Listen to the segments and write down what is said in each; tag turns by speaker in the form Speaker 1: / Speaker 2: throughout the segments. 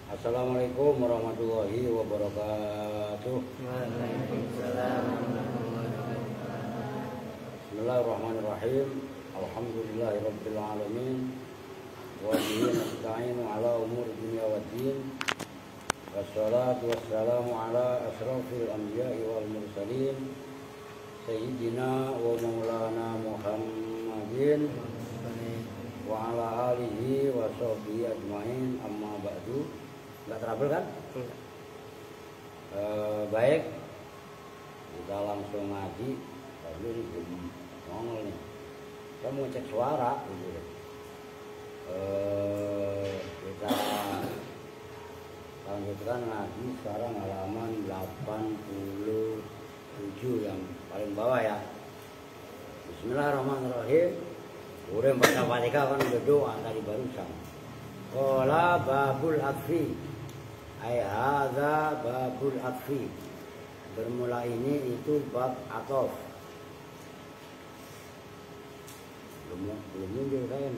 Speaker 1: Assalamualaikum warahmatullahi wabarakatuh.
Speaker 2: Waalaikumsalam.
Speaker 1: Bismillahirrahmanirrahim. Alhamdulillahirabbil alamin. Wa bihi nasta'inu ala umuri dunya waddin. Wassalatu wassalamu ala asrofil anbiya'i wal mursalin Sayyidina wa maulana Muhammadin wa ala alihi wa sahbihi ajmain, amma ba'du. Enggak trouble kan? Baik, kita langsung ngaji. Tapi ini belum nongol nih. Saya mau cek suara gitu. Kita lanjutkan ngaji sekarang halaman 87 yang paling bawah ya. Bismillahirrahmanirrahim. Udah baca Fatihah kan udah doa tadi barusan. Qala babul akfi. Ai hadza babul akfi. Bermula ini itu bab atof. Belum muncul kan?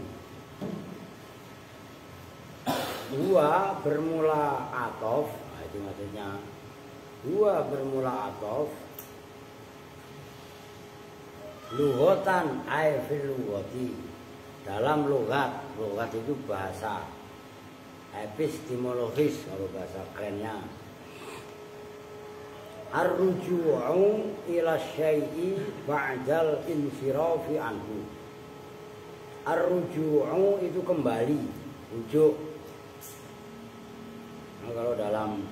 Speaker 1: Dua bermula atof, nah itu maksudnya. Dua bermula atof. Lughatan ay fil lughati. Dalam lughat, lughat itu bahasa. Epistemologis kalau bahasa kerennya. Ar-ruju'u ila syai'i ba'dal insirafi anhu. Ar-ruju'u itu kembali, rujuk. Nah, kalau dalam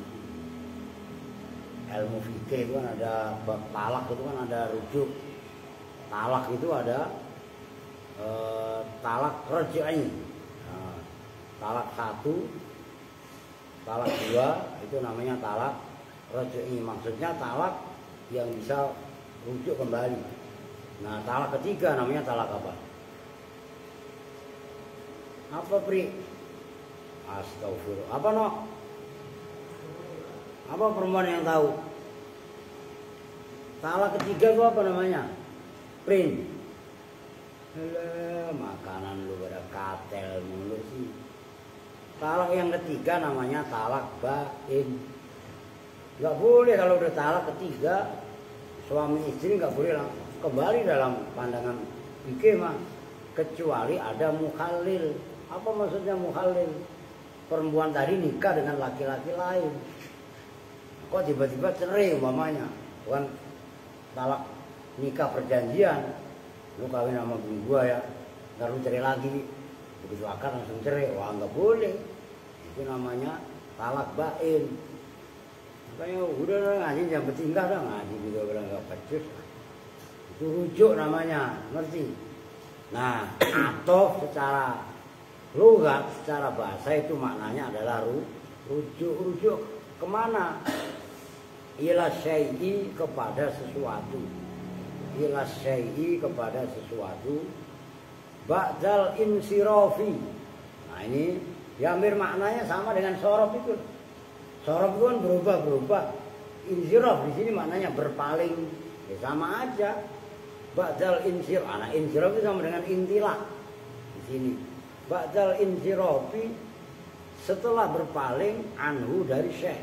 Speaker 1: ilmu fikih itu kan ada bab talak, itu kan ada rujuk. Talak itu ada talak raj'i. Nah, talak 1, talak 2 itu namanya talak raj'i. Maksudnya talak yang bisa rujuk kembali. Nah, talak ketiga namanya talak apa? Apa, Pri? Astagfirullah. Apa, no? Apa perempuan yang tahu? Talak ketiga itu apa namanya? Prin. Alah, makanan lu pada katel mulu sih. Talak yang ketiga namanya talak bain. Gak boleh kalau udah talak ketiga, suami istri gak boleh kembali dalam pandangan fikih mah, kecuali ada mukhallil. Apa maksudnya mukhallil? Perempuan tadi nikah dengan laki-laki lain. Kok tiba-tiba cerai umpamanya? Bukan talak nikah perjanjian. Lu kawin sama bini gua ya, ntar lu cerai lagi. Begitu akad langsung cerai. Wah, nggak boleh. Itu namanya talak bain. Makanya udah ngaji yang penting dah ngaji juga udah nggak pecus. Itu rujuk namanya, ngerti? Nah, atof secara lughat, secara bahasa itu maknanya adalah rujuk kemana? Ila syai'i, kepada sesuatu. Ila syai'i, kepada sesuatu. Ba'dal insirafi. Nah ini ya hampir maknanya sama dengan sorof itu. Sorof itu kan berubah-berubah. Insiraf di sini maknanya berpaling. Ya sama aja. Ba'dal insiraf. Nah insiraf itu sama dengan intilah di sini. Ba'dal insirafi, setelah berpaling anhu dari syekh.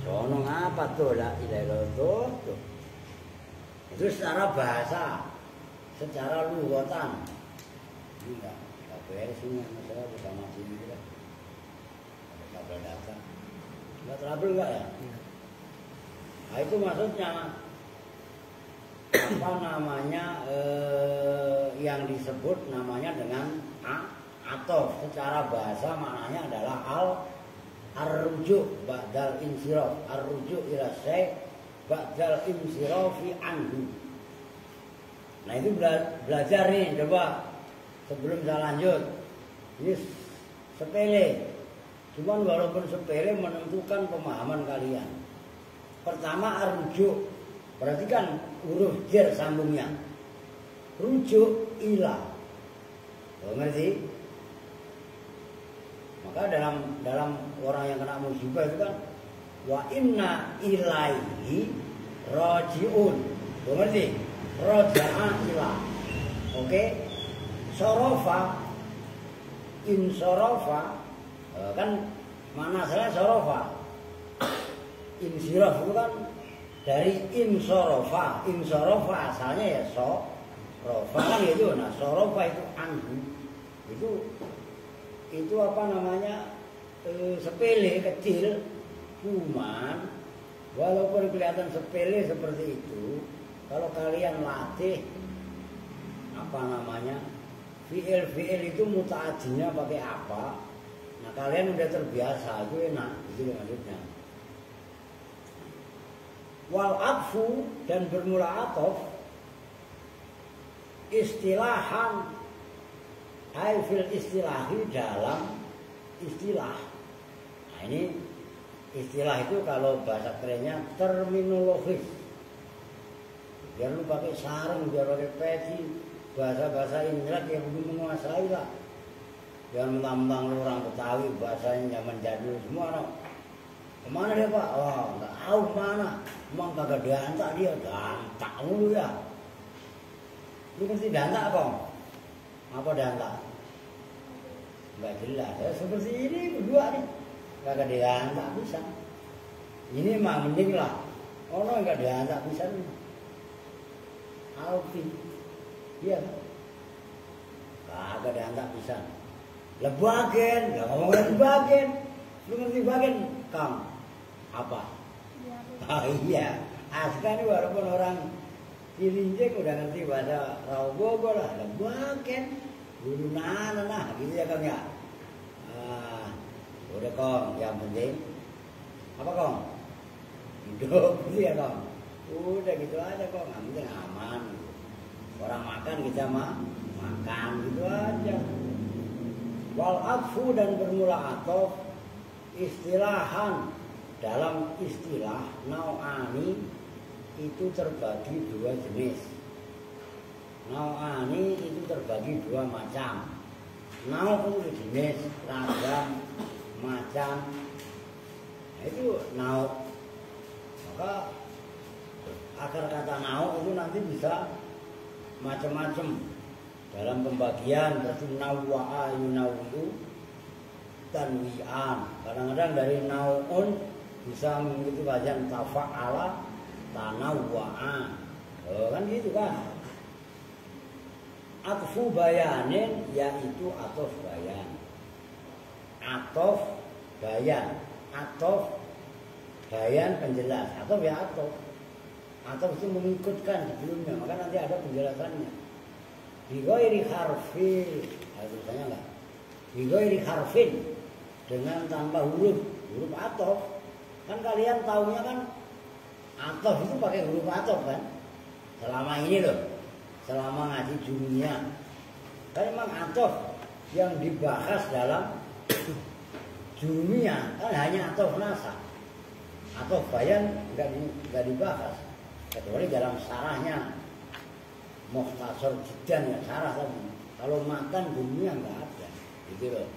Speaker 1: Sono ngapa tuh la ilaha illallah tuh. Itu secara bahasa, secara lughatan. Ini enggak beres ini masalah bersama sini juga. Ada kabel data. Enggak trouble enggak ya? Nah itu maksudnya apa namanya yang disebut namanya dengan atof. Secara bahasa maknanya adalah ar-rujuk ba'dal insiraf. Ar-rujuk ila syai' ba'dal insirafi anhu. Nah itu belajar nih, coba sebelum saya lanjut. Ini sepele, cuman walaupun sepele menentukan pemahaman kalian. Pertama ar-rujuk, berarti kan huruf jar sambungnya. Rujuk ila. Oh, ngerti? Maka dalam orang yang kena musibah itu kan wa inna ilaihi rajiun. Oh, ngerti? Raja'a ila. Oke? Sorofa, insorofa Kan mana asalnya sorofa. Insiraf itu kan dari insorofa. Insorofa asalnya ya sorofa kan itu. Nah sorofa itu anhu. Itu apa namanya, sepele kecil. Cuman walaupun kelihatan sepele seperti itu, kalau kalian latih apa namanya, fi'il itu muta'adinya pakai apa, nah kalian udah terbiasa, itu enak, itu maksudnya. Wal atfu dan bermula atof istilahan ay fil istilahi dalam istilah. Nah ini istilah itu kalau bahasa kerennya terminologis. Biar lu pakai sarung, biar pakai peci, bahasa-bahasa Inggris yang belum menguasai lah. Biar mentang-mentang lu orang Betawi, bahasanya zaman jadul semua no. Kemana dia Pak? Oh nggak tahu kemana. Emang kagak diantak dia, dantak mulu ya. Lu mesti dantak kong? Apa dantak? Nggak jelas. Ya, seperti ini berdua nih, kagak diantak bisa. Ini mah mending lah. Orang nggak diantak bisa nih. Alfi, iya kan? Kagak diantak bisa. Lebagen, nggak ngomong lebagen. Lu ngerti bagen, Kang? Apa? Oh iya, sekarang walaupun orang Cilincing udah ngerti bahasa Rawobogo lah, lebagen, bulu nana, gitu ya Kang ya. Udah Kong, yang penting apa Kong? Hidup, gitu ya Kong. Udah gitu aja Kong, yang penting aman. Orang makan kita mah makan gitu aja. Wal atfu dan bermula atof istilahan. Dalam istilah nau'ani itu terbagi dua jenis. Nau'ani itu terbagi dua macam. Nau' itu jenis, ragam, macam. Nah, itu nau'. Maka akar kata nau' itu nanti bisa macam-macam. Dalam pembagian berarti nawwa'a yunawwi'u dan wi'an. Kadang-kadang dari nau'un bisa mengikuti bagian tafa'ala tanawwa'a. Kan gitu kan. Atfu bayanin yaitu atof bayan. Atof bayan. Atof bayan penjelas. Atof ya atof. Atof itu mengikutkan sebelumnya. Maka nanti ada penjelasannya. Bighairi harfin. Ada tulisannya enggak? Bighairi harfin. Dengan tanpa huruf. Huruf atof. Kan kalian taunya kan atof itu pakai huruf atof kan. Selama ini loh, selama ngaji dunia. Kan memang atof yang dibahas dalam dunia kan hanya atof nasab. Atof bayan enggak dibahas. Kecuali dalam sarahnya Mukhtasar Jiddan ya sarah tadi. Kalau matan dunia enggak ada. Gitu loh.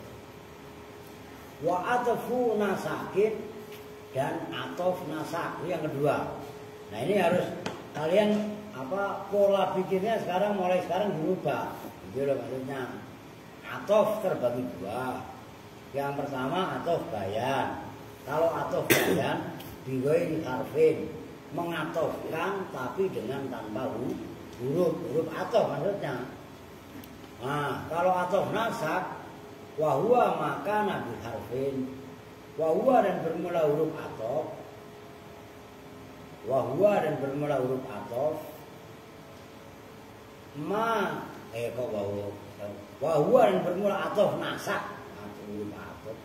Speaker 1: Wa atfu nasakin dan atof nasak itu yang kedua. Nah ini harus kalian pola pikirnya mulai sekarang dirubah. Itu loh maksudnya. Atof terbagi dua. Yang pertama atof bayan. Kalau atof bayan bighairi harfin, mengatofkan tapi dengan tanpa huruf atof maksudnya. Nah kalau atof nasak wahwa maka nabi harfin. Wahwa dan bermula huruf atof. Wahwa dan bermula huruf atof. Wahwa dan bermula atof nasak. Huruf atof.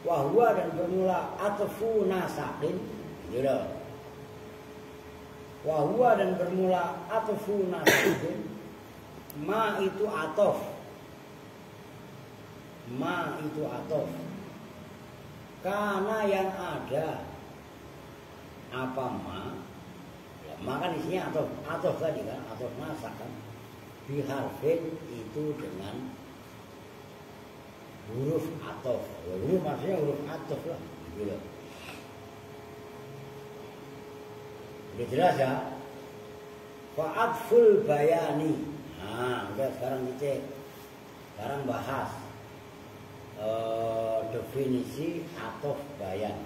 Speaker 1: Wahwa dan bermula atofu nasakin. Gitu loh. Wahwa dan bermula atofu nasakin. Ma itu atof. Ma itu atof. Karena yang ada apa ma ya, kan isinya atof tadi kan, atof nasak kan. Biharfin itu dengan huruf atof. Huruf maksudnya huruf atof lah gitu. Udah jelas ya. Fa'atful bayani. Nah udah sekarang dicek. Sekarang bahas definisi atof bayan.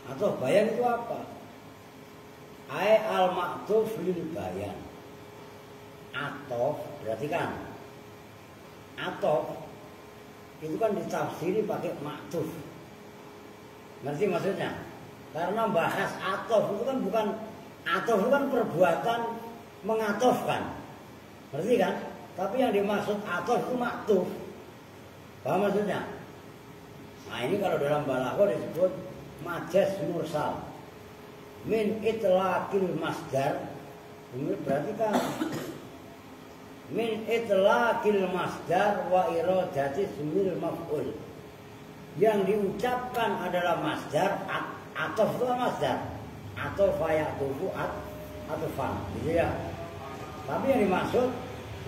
Speaker 1: Atof bayan itu apa? Ai al ma'tuf lil bayan. Atof berarti kan atof itu kan ditafsiri pakai ma'tuf. Ngerti maksudnya? Karena bahas atof itu kan bukan, atof itu kan perbuatan mengatofkan. Ngerti kan? Tapi yang dimaksud atof itu ma'tuf. Paham maksudnya? Nah ini kalau dalam balaghah disebut majaz mursal. Min itlaqil masdar. Berarti kan min itlaqil masdar wa iradati ismil maf'ul. Yang diucapkan adalah masdar, atof itu masdar. Atau fayatufu atofan, gitu ya. Tapi yang dimaksud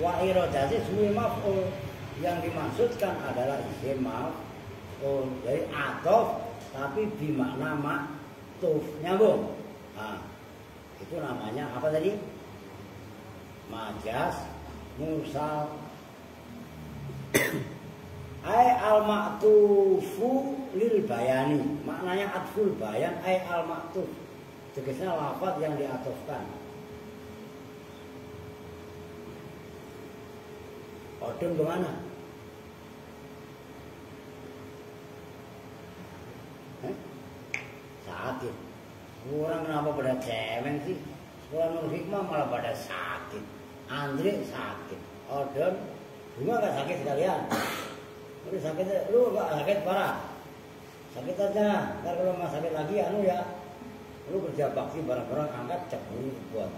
Speaker 1: wa iradati ismil maf'ul, yang dimaksudkan adalah isim maf'ul. Jadi atof tapi bimakna ma'tuf, nyambung. Nah, itu namanya apa tadi? Majaz mursal. Ai al ma'tufu lil bayani. Maknanya atful bayan ai al ma'tuf. Tegasnya lafaz yang diatofkan. Odon kemana? Sakit. Orang kenapa pada cemeng sih? Sekolah Nur Hikmah malah pada sakit. Andre sakit. Odon, bunga gak sakit sekalian? Lu sakit, lu gak sakit parah? Sakit aja. Ntar kalau nggak sakit lagi, anu ya, lu kerja bakti bareng-bareng angkat cek dulu buat.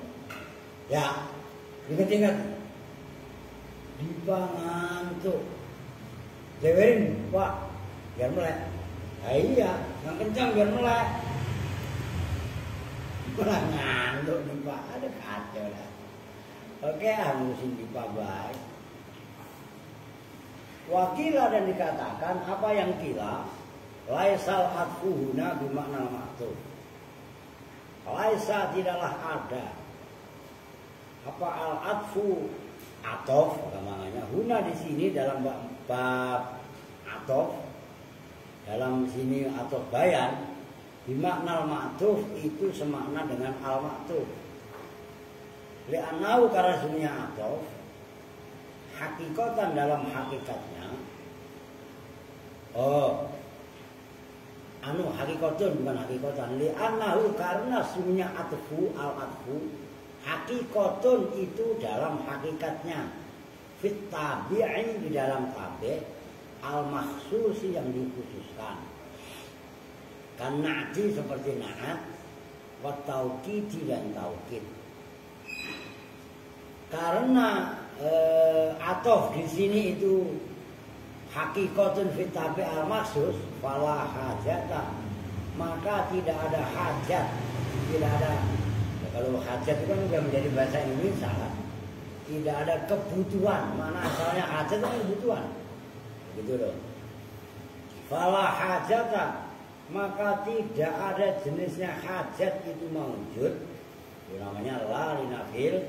Speaker 1: Ya, ingat-ingat. Dipangantuk. Jewerin, Pak, biar melek. Nah, iya, yang kencang biar melek. Malah ngantuk nih Pak, ada kacau lah. Oke, ngurusin pipa baik. Wakila dan dikatakan apa yang kila, laisal atfuhuna bimakna ma'tuf. Laisa tidaklah ada. Apa al atfu atof namanya. Huna di sini dalam bab atof, dalam sini atof bayan. Bimakna al-ma'tuf itu semakna dengan al-ma'tuf. Li'annahu karena sunnah atof hakikatan dalam hakikatnya. Hakikatun bukan hakikatan. Li'annahu karena sunnah atfu al-atfu hakikatun itu dalam hakikatnya. Fit tabi'i di dalam tabi' al-makhsusi yang dikhususkan. Kan na'ti seperti na'at, wa taukidi dan taukid. Karena atof di sini itu hakikatun fit tabi' al maksus, fala hajata, maka tidak ada hajat, tidak ada. Kalau hajat itu kan sudah menjadi bahasa Indonesia, tidak ada kebutuhan. Mana asalnya hajat itu kebutuhan, gitu loh. Fala hajata, maka tidak ada jenisnya hajat itu mawujud. Itu namanya la linafil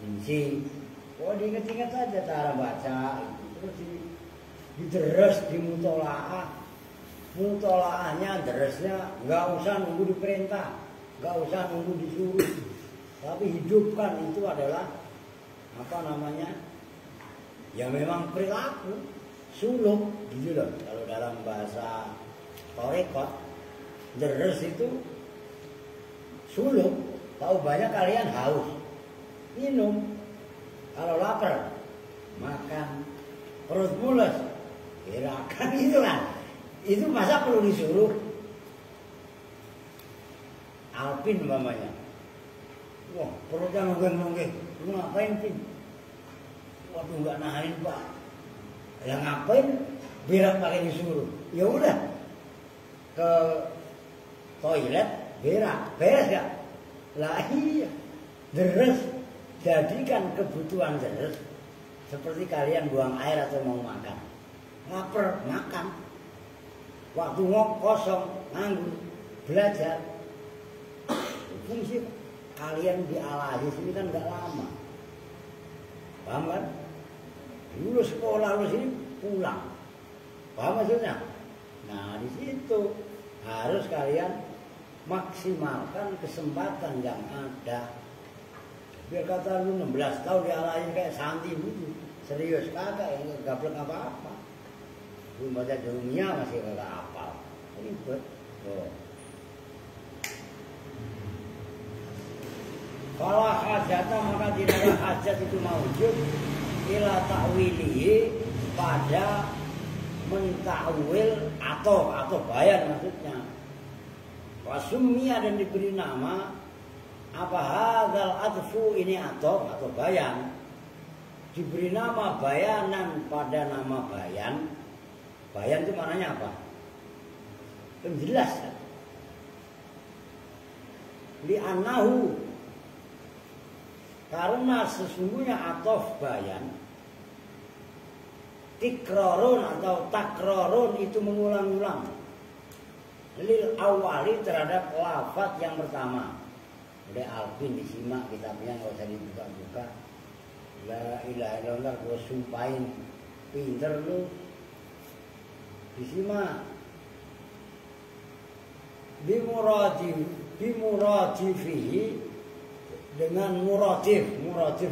Speaker 1: jinsi. Diinget-inget saja cara baca itu. Terus diteres di mutolaah. Mutolaahnya deresnya nggak usah nunggu diperintah, nggak usah nunggu disuruh, tapi hidupkan itu adalah apa namanya? Ya memang perilaku suluk gitu loh. Kalau dalam bahasa Torekot, deres itu suluk. Tahu banyak kalian haus, minum. Kalau lapar, makan. Perut mules, gerakan itu kan. Itu masa perlu disuruh? Alpin umpamanya. Wah, perutnya nonggeng-nonggeng. Lu ngapain, Pin? Waduh, nggak nahanin, Pak. Ya ngapain? Berak pakai disuruh. Ya udah. Ke toilet berak, beres gak? Lah iya, deres. Jadikan kebutuhan deres seperti kalian buang air atau mau makan. Lapar, makan. Waktu kosong, nganggur, belajar. Fungsi kalian di Al-Aziz ini kan gak lama. Paham kan? Lulus sekolah, lulus ini pulang. Paham maksudnya? Nah di situ harus kalian maksimalkan kesempatan yang ada. Biar kata lu 16 tahun dialahin kayak Santi gitu. Serius kagak yang gablek apa-apa. Belum baca dunia masih kagak hafal. Ribet. Oh. Kalau hajatnya maka tidak ada hajat itu maujud ila ta'wilihi pada mentawil atau bayan maksudnya. Wasumia dan diberi nama apa hadzal atfu ini atau bayan. Diberi nama bayanan pada nama bayan. Bayan itu maknanya apa? Penjelasan. Li'annahu karena sesungguhnya atof bayan tikrorun atau takrorun itu mengulang-ulang lil awali terhadap lafaz yang pertama. Udah Alvin disimak kitabnya, nggak usah dibuka-buka. La ilaha illallah, gue sumpahin pinter lu. Disimak bimuradifihi dengan muratif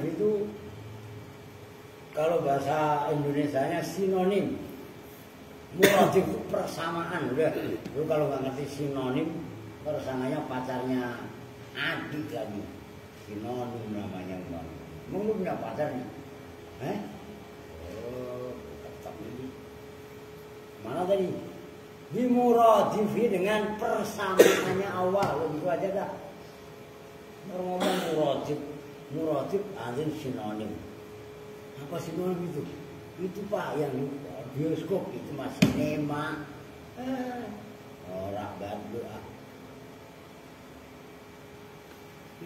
Speaker 1: itu kalau bahasa Indonesianya sinonim. Muratif itu persamaan. Udah, lu kalau nggak ngerti sinonim, persamaannya pacarnya adik lagi. Sinonim namanya. Emang lu punya pacarnya? Oh, tetap ini. Mana tadi? Bimuradifi dengan persamaannya awal. Begitu aja dah. Ngomong muratif azin sinonim. Apa sinonim itu? Itu Pak yang bioskop itu masih sinema. Orang bantu ah.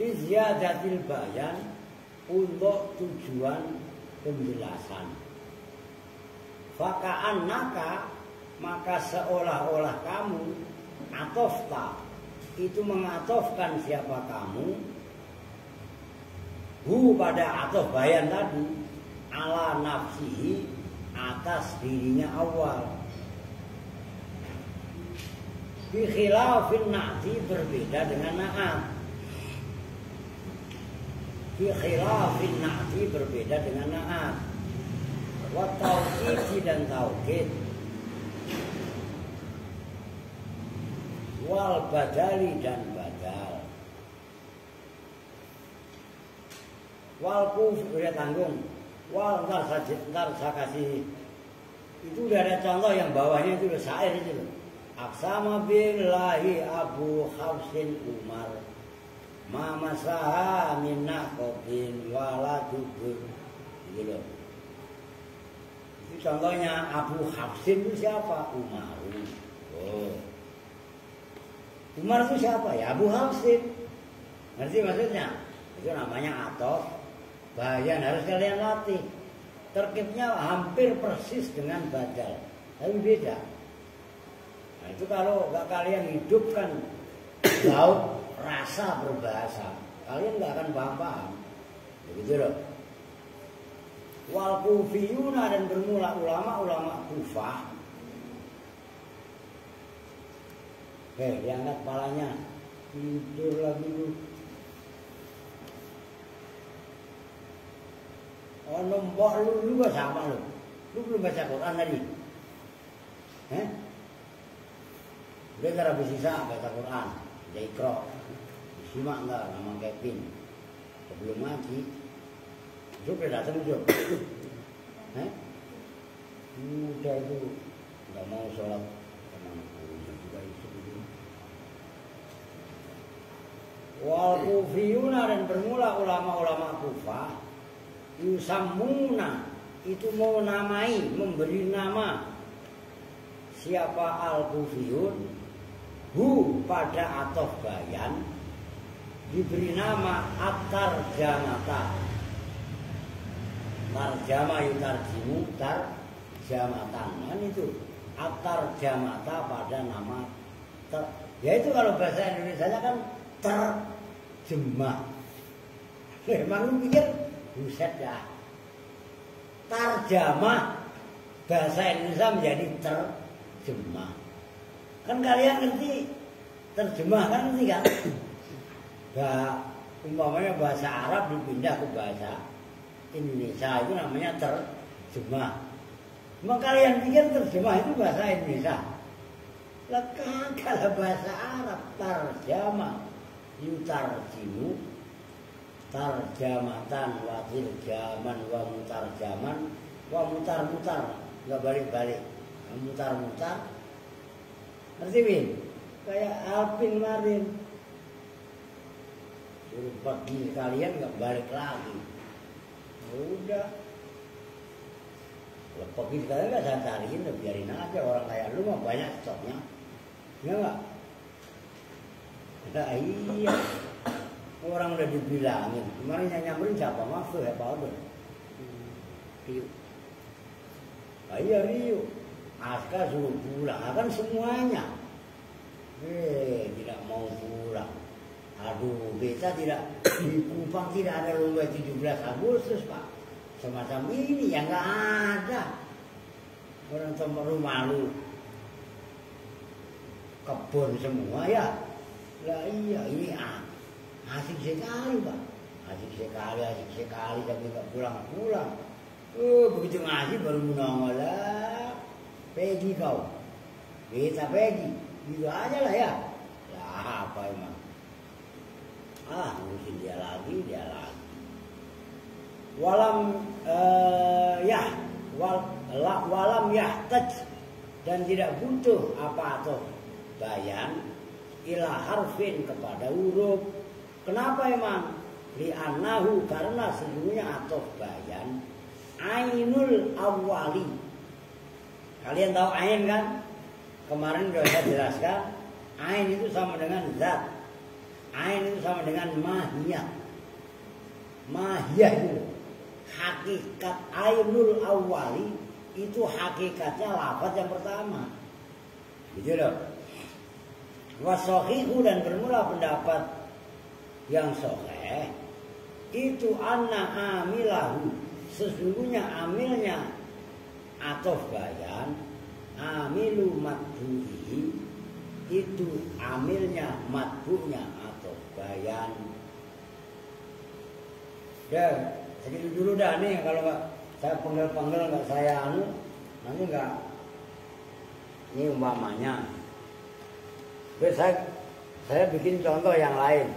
Speaker 1: Li ziyadatil bayan untuk tujuan penjelasan. Faka'an maka seolah-olah kamu atofta itu mengatofkan siapa kamu pada atof bayan tadi ala nafsihi atas dirinya awal. Bi khilafin na'ti berbeda dengan na'at. Bi khilafin na'ti berbeda dengan na'at. Wa tauqid dan tauqid. Wal badali dan badal. Wal kuf udah tanggung. Wal ntar saya kasih. Itu udah ada contoh yang bawahnya itu udah syair itu loh. Aqsama billahi Abu Hafsin Umar ma masaha min naqabin wala dubur. Gitu loh. Itu contohnya Abu Hafsin itu siapa? Umar. Oh. Umar itu siapa? Ya Abu Hafsin. Ngerti maksudnya? Itu namanya atof bayan, harus kalian latih. Terkibnya hampir persis dengan badal, tapi beda. Nah itu kalau nggak kalian hidupkan laut rasa berbahasa, kalian nggak akan paham. Begitu loh. Wal kufiyuna dan bermula ulama Kufah. Diangkat kepalanya, tidur lagi lu. Oh nombok lu juga sama lu. Lu belum baca Quran tadi? Udah ntar habis sisa baca Quran, udah ikro. Disimak enggak nama Kevin? Sebelum ngaji, Jok udah datang Jok. Udah itu nggak mau sholat. Wal kufiyuna dan bermula ulama Kufah yusammuna itu mau namai, memberi nama siapa al-kufiyun pada atof bayan diberi nama at-tarjamata. Tarjama yutarjimu tarjamatan. Kan itu at-tarjamata pada nama yaitu kalau bahasa Indonesianya kan terjemah. Emang lu pikir buset dah. Tarjamah bahasa Indonesia menjadi terjemah. Kan kalian ngerti terjemah kan ngerti kan? Umpamanya bahasa Arab dipindah ke bahasa Indonesia itu namanya terjemah. Emang kalian pikir terjemah itu bahasa Indonesia? Lah kagak bahasa Arab, tarjamah, yutarjimu, tarjamatan, watil jaman, wa mutarjaman, wa mutar-mutar, nggak balik-balik, mutar-mutar. Ngerti Bin? Kayak Alpin kemarin. Suruh pergi kalian nggak balik lagi. Udah. Kalau pergi sekalian nggak saya cariin, udah biarin aja orang kayak lu mah banyak stoknya. Ya nggak? Nah iya. Orang udah dibilangin. Kemarin yang nyamperin siapa? Maksud ya Pak Odon? Rio. Ah iya Rio. Aska suruh pulang. Kan semuanya. Tidak mau pulang. Aduh, beta tidak di Kupang tidak ada lomba 17 Agustus Pak. Semacam ini yang nggak ada. Orang tempat rumah lu kebun semua ya. Lah iya ini asik sekali Pak. Asik sekali tapi nggak pulang. Begitu ngaji baru menongol lah. Pegi kau. Beta Pegi. Gitu aja lah ya. Lah apa emang. Ngurusin dia lagi. Walam yahtaj dan tidak butuh apa atau bayan ila harfin kepada huruf. Kenapa emang? Li'annahu karena sesungguhnya atau bayan ainul awwali. Kalian tahu ain kan? Kemarin sudah saya jelaskan. Ain itu sama dengan zat. Ain itu sama dengan mahiyah. Mahiyah itu hakikat ainul awwali itu hakikatnya lafaz yang pertama. Gitu loh. Wasohihu dan bermula pendapat yang sahih itu anna amilahu sesungguhnya amilnya atof bayan amilu matbu'i itu amilnya matbu'nya atof bayan. Dan segitu dulu dah nih, kalau nggak saya panggil nggak saya nanti nggak. Ini umpamanya. Terus saya bikin contoh yang lain.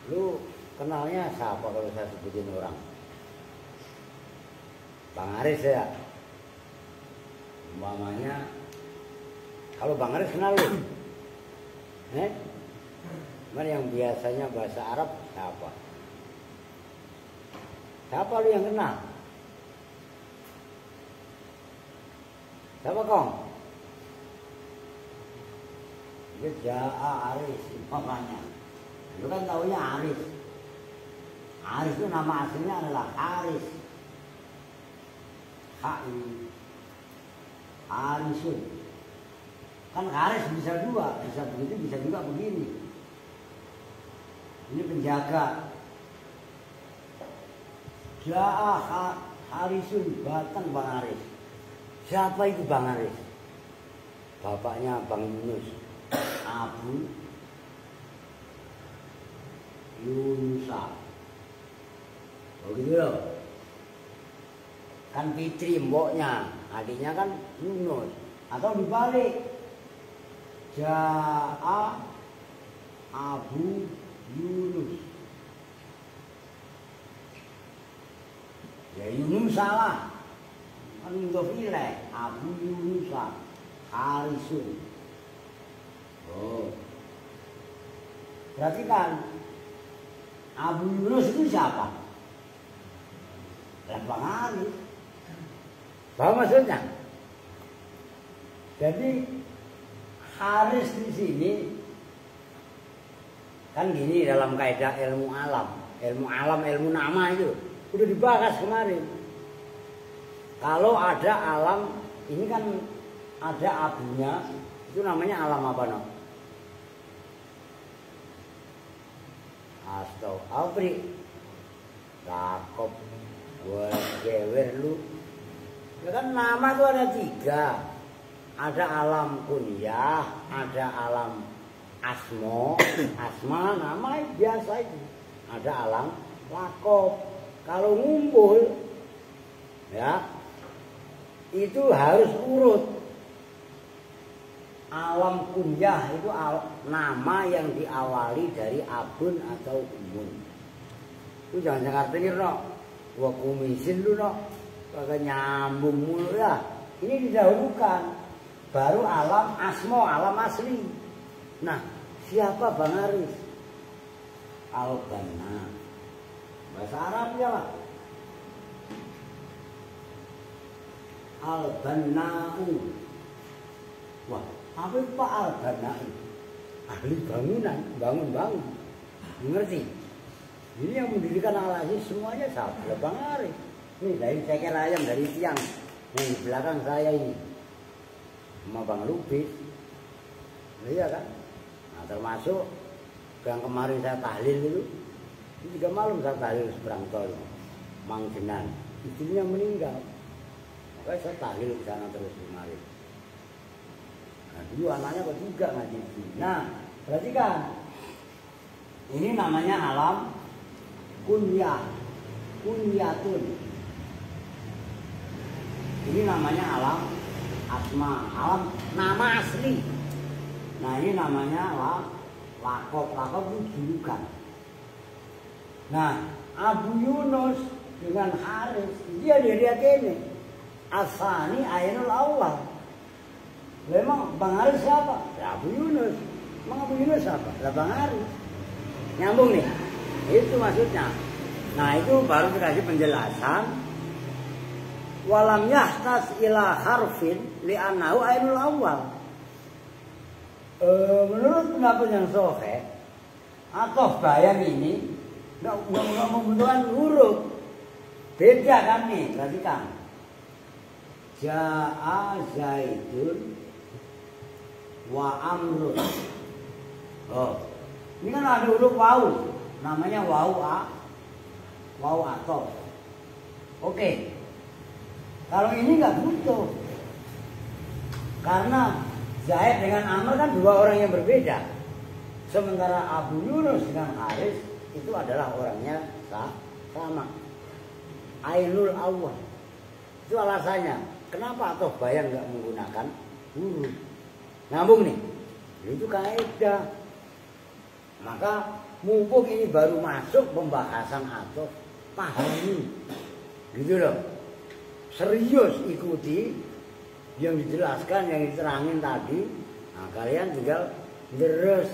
Speaker 1: Lu kenalnya siapa kalau saya sebutin orang? Bang Aris ya. Umpamanya kalau Bang Aris kenal lu. Cuman yang biasanya bahasa Arab siapa? Siapa lu yang kenal? Siapa Kong? Dia Ja'a Aris umpamanya. Lu kan taunya Aris. Aris itu nama aslinya adalah Aris. Arisun. Kan Aris bisa dua, bisa begitu, bisa juga begini. Ini penjaga. Ja'a Arisun, datang Bang Aris. Siapa itu Bang Aris? Bapaknya Bang Yunus. Abu Yunusa. Begitu loh. Kan Fitri mboknya, adiknya kan Yunus. Atau dibalik. Ja'a Abu Yunus. Ya Yunus salah. Kan mudhofileh Abu Yunusa Harisun. Berarti kan Abu Yunus itu siapa? Bang Aris. Paham maksudnya? Jadi Haris di sini kan gini dalam kaidah ilmu alam, ilmu nama itu udah dibahas kemarin. Kalau ada alam ini kan ada abunya, itu namanya alam apa no? Astagfirullah. Cakep. Gue gewer lu. Ya kan nama tuh ada 3. Ada alam kunyah, ada alam asma, asma nama biasa itu. Ada alam lakob. Kalau ngumpul, ya itu harus urut. Alam kunyah itu nama yang diawali dari abun atau umun. Itu jangan ngerti no, gua kumisin lu no, kagak nyambung mulu ya. Ini didahulukan, baru alam asmo, alam asli. Nah, siapa Bang Aris? Al-Banna. Bahasa Arabnya lah. Al-Banna'u. Wah, apa itu Pak Al-Banna'u? Ahli bangunan, bangun-bangun. Ngerti? Ini yang mendirikan Al-Aziz semuanya siapa? Bang Aris. Ini dari ceker ayam dari tiang. Nih di belakang saya ini. Sama Bang Lubis. Iya kan? Nah, termasuk yang kemarin saya tahlil itu. Ini juga malam saya tahlil seberang tol. Mang Jenan. Istrinya meninggal. Makanya saya tahlil ke sana terus kemarin. Nah, dulu anaknya ketiga ngaji. Nah, perhatikan. Ini namanya alam kunyah. Kunyatun. Ini namanya alam asma. Alam nama asli. Nah, ini namanya lakop. Lakop itu julukan. Nah, Abu Yunus dengan Haris, dia ini Asani Ainul Awal. Memang Bang Haris siapa? Ya, Abu Yunus. Emang Abu Yunus siapa? Lah Bang Haris. Nyambung nih. Itu maksudnya. Nah, itu baru dikasih penjelasan. Walam yahtas ila harfin li'annahu Ainul Awal. Menurut pendapat yang sahih, atau bayang ini nggak membutuhkan huruf. Beda kan nih, perhatikan. Ja'a Zaidun wa Amrun. Oh, ini kan ada huruf waw, namanya waw atau. Oke. Kalau ini nggak butuh, karena Zaid dengan Amr kan dua orang yang berbeda. Sementara Abu Yunus dengan Haris itu adalah orangnya sama. Ainul Awal. Itu alasannya. Kenapa atau bayang nggak menggunakan huruf? Nyambung nih. Itu kaidah. Maka mumpung ini baru masuk pembahasan atau pahami. Gitu loh. Serius ikuti yang dijelaskan, yang diterangin tadi. Nah, kalian tinggal terus.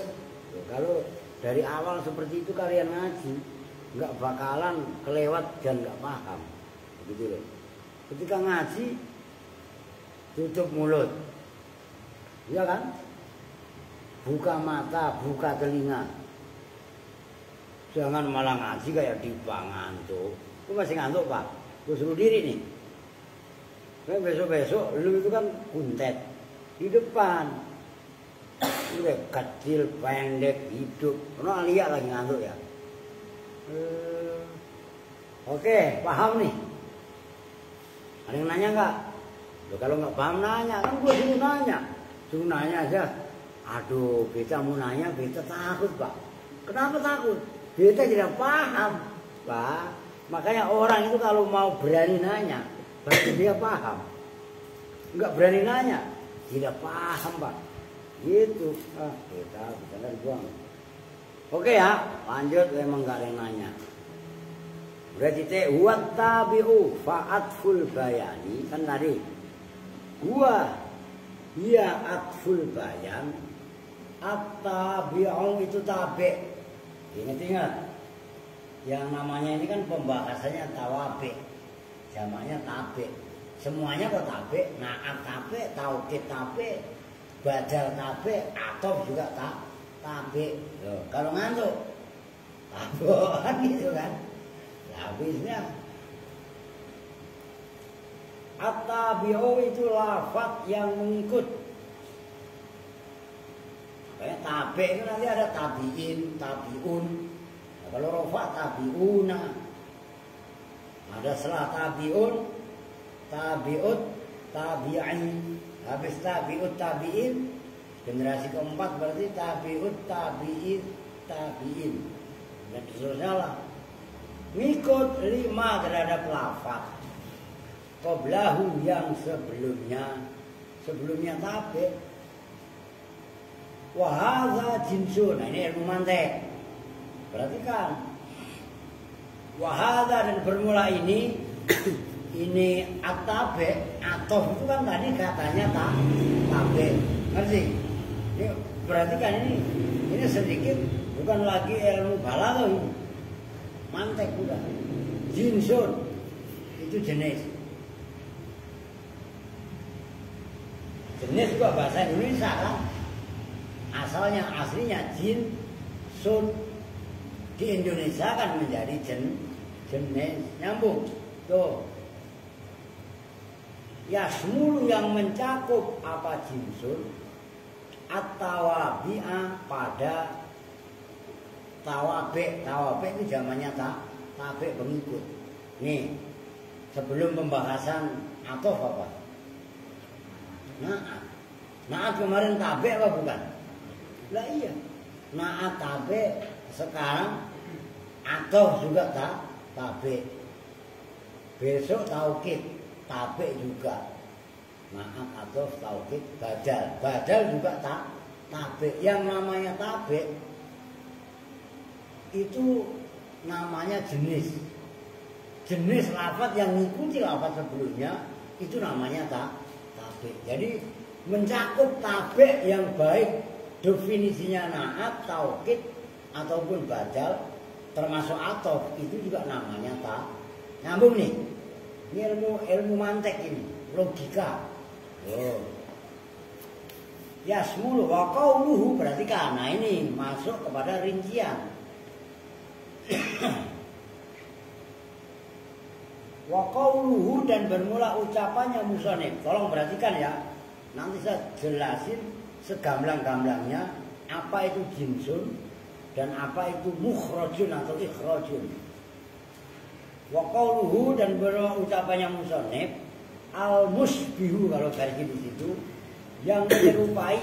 Speaker 1: Kalau dari awal seperti itu kalian ngaji, nggak bakalan kelewat dan nggak paham. Begitu loh. Ketika ngaji, tutup mulut, ya kan? Buka mata, buka telinga. Jangan malah ngaji kayak di ngantuk. Lu masih ngantuk Pak? Lu suruh diri nih. Besok-besok lu itu kan kuntet di depan. Udah kecil, pendek, hidup. Karena lihat lagi ngantuk ya. Oke, paham nih. Ada yang nanya nggak? Kalau nggak paham nanya, kan gue suruh nanya aja. Aduh, beta mau nanya, beta takut Pak. Kenapa takut? Beta tidak paham Pak. Makanya orang itu kalau mau berani nanya, berarti dia paham. Nggak berani nanya, tidak paham Pak. Gitu. Beta buang. Oke ya, lanjut. Memang nggak ada yang nanya. Berarti wat tabi'u fa'atful bayani kan tadi. Ya atful bayan. At-tabi'u itu tabi'. Ingat-ingat. Yang namanya ini kan pembahasannya tawabi. Jamaknya tabi'. Semuanya kok tabi'. Na'at tabi', taukid tabi', badal tabi', atof juga tabi'. Kalau ngantuk tabokan gitu kan. Habisnya at-tabi'u itu lafaz yang mengikut. Kayak tabi' itu nanti ada tabi'in, tabi'un. Nah, kalau rofa tabi'una. Ada setelah tabi'un, tabi'ut, tabi'in. habis tabi'ut tabi'in, generasi keempat berarti tabi'ut tabi'in tabi'in, dan seterusnya lah. Ngikut 5 terhadap lafaz qoblahu yang sebelumnya tabi'. Wahadha jinsun, nah ini ilmu mantek. Perhatikan, wahadha dan bermula ini at-tabi', atof itu kan tadi katanya tabi', ngerti? Ini perhatikan ini sedikit bukan lagi ilmu balaghah ini, mantek udah. Jinsun itu jenis. Jenis juga bahasa Indonesia kan, aslinya jin sun, di Indonesia kan menjadi jenis, nyambung tuh. Yasmulu yang mencakup apa jinsun, at-tawabi'a pada tawabi'. Tawabi' itu zamannya tabi' pengikut. Nih, sebelum pembahasan atof apa? Naat kemarin tabi' apa bukan? Lah iya, naat tabi', sekarang atof juga tabi'. Besok taukid tabi' juga. Naat, atof, taukid, badal juga tabi'. Yang namanya tabi' itu namanya jenis lafaz yang mengikuti lafaz sebelumnya, itu namanya tabi'. Jadi mencakup tabi' yang baik definisinya naat, taukid ataupun badal, termasuk atof, itu juga namanya nyambung nih. Ini ilmu mantek ini, logika. Oh. Yasmulu wa qauluhu, berarti karena ini masuk kepada rincian. Wa qauluhu dan bermula ucapannya musonif. Tolong perhatikan ya. Nanti saya jelasin segamblang-gamblangnya apa itu jinsun dan apa itu mukhrajun atau ikhrajun. Wa qauluhu dan bermula ucapannya musonif, al-musbihu kalau garis di situ, yang menyerupai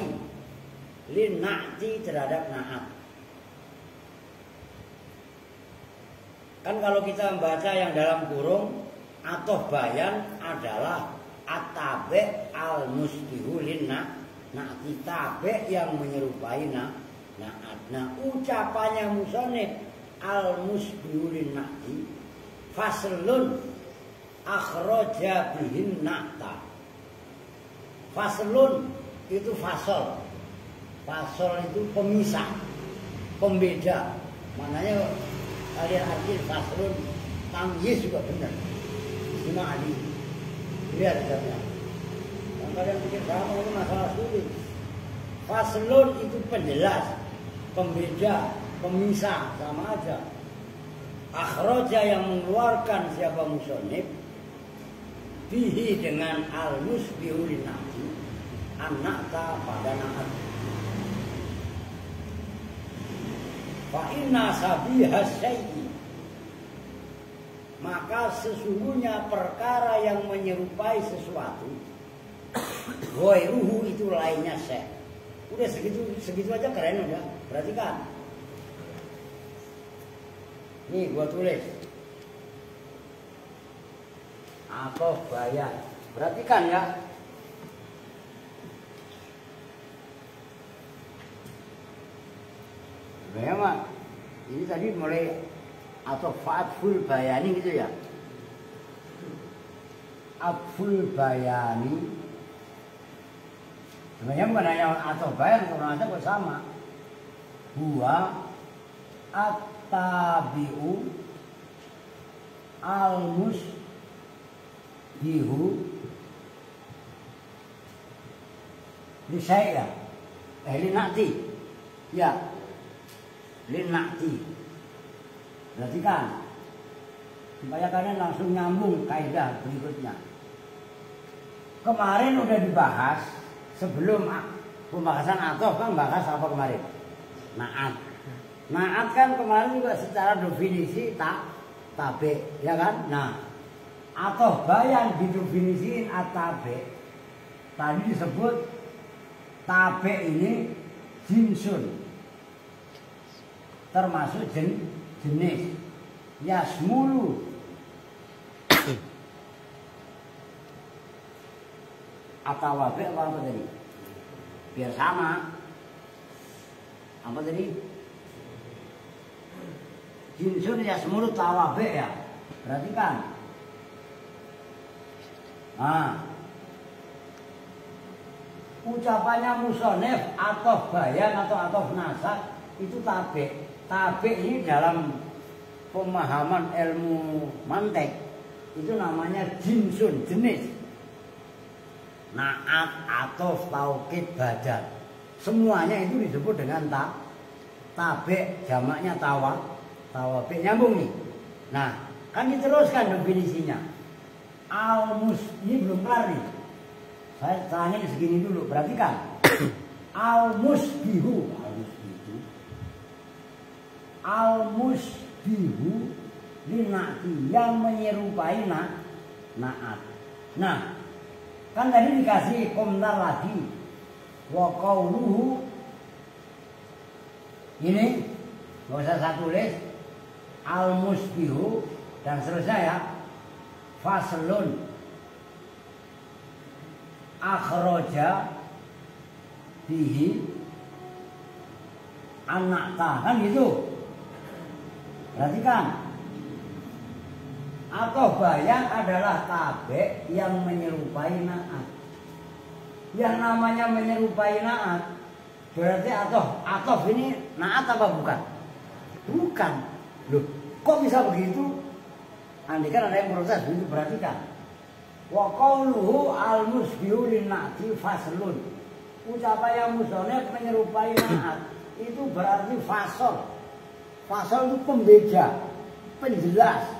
Speaker 1: lin na'ti terhadap na'at. Kan kalau kita membaca yang dalam kurung atof bayan adalah at-tabi' al-musbihu lin na'ti, tabi' yang menyerupai na'at. Nah, ucapannya musonif al-musbihu lin na'ti faslun akhraja bihin na'ta. Faslun itu fasol. Fasol itu pemisah, pembeda. Maknanya kalian arti faslun tamyiz juga benar. Istimewa Ali. Lihat katanya. Yang kalian pikir sama itu masalah sulit. Faslun itu penjelas, pembeda, pemisah, sama aja. Akhraja yang mengeluarkan siapa musonif bihi dengan al-musbihu linati an-na'ta pada na'at. Fa inna sabihas syai'i, maka sesungguhnya perkara yang menyerupai sesuatu, ghairuhu itu lainnya syai'. Udah segitu aja keren udah. Perhatikan. Nih gua tulis. Atof bayan. Perhatikan ya. Memang ini tadi mulai atau fatful bayani gitu ya. Atful bayani. Sebenarnya bukan hanya atau bayan, orang aja kok sama. Huwa at-tabi'u al-musbihu li syai'a. Linakti. Ya. Linakti. Perhatikan supaya kalian langsung nyambung kaidah berikutnya. Kemarin udah dibahas sebelum pembahasan atof, kan bahas apa kemarin? Naat. Naat kan kemarin juga secara definisi tabi, ya kan? Nah, atof bayan didefinisiin at-tabi. tadi disebut tabe ini jinsun, termasuk jenis. Yasmulu atawabe apa tadi? Biar sama. Apa tadi? Jinsun yasmulu tawabe ya. Perhatikan. Ucapannya musonef atau bayan atau nasak itu tabe. Tabe ini dalam pemahaman ilmu mantek itu namanya jinsun, jenis. Naat, atof, taukid, badal, semuanya itu disebut dengan tabe, jamaknya tawabe. Nyambung nih. Nah, kan diteruskan definisinya. Ini belum kelar nih. Saya tanya segini dulu, perhatikan. Al-musbihu lina'ti, yang menyerupai na'at. Nah, kan tadi dikasih komentar lagi. Wa qauluhu, ini nggak usah saya tulis. Al-musbihu dan seterusnya ya. Faslun akhroja bihi anakta, kan gitu. Perhatikan. Atau bayan adalah tabe yang menyerupai naat. Yang namanya menyerupai naat berarti atof ini naat apa bukan? Bukan. Loh, kok bisa begitu? Andikan ada yang proses begitu, perhatikan. Wa qauluhu al-musbihu lin-na'ti faslun. Ucapan yang musonef menyerupai naat itu berarti fasol. Fasol itu pembeda, penjelas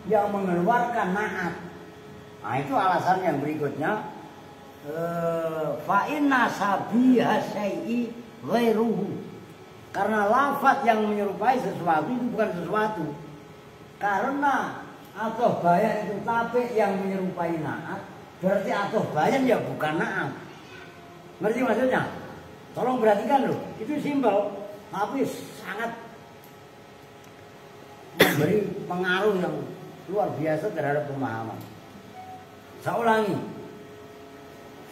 Speaker 1: yang mengeluarkan naat. Nah, itu alasan yang berikutnya. Fa inna sabiha syai'i ghairuhu. Karena lafaz yang menyerupai sesuatu itu bukan sesuatu. Karena atoh bayan itu tabe yang menyerupai naat, berarti atoh bayan ya bukan naat. Ngerti maksudnya? Tolong perhatikan loh, itu simpel tapi sangat memberi pengaruh yang luar biasa terhadap pemahaman. Saya ulangi.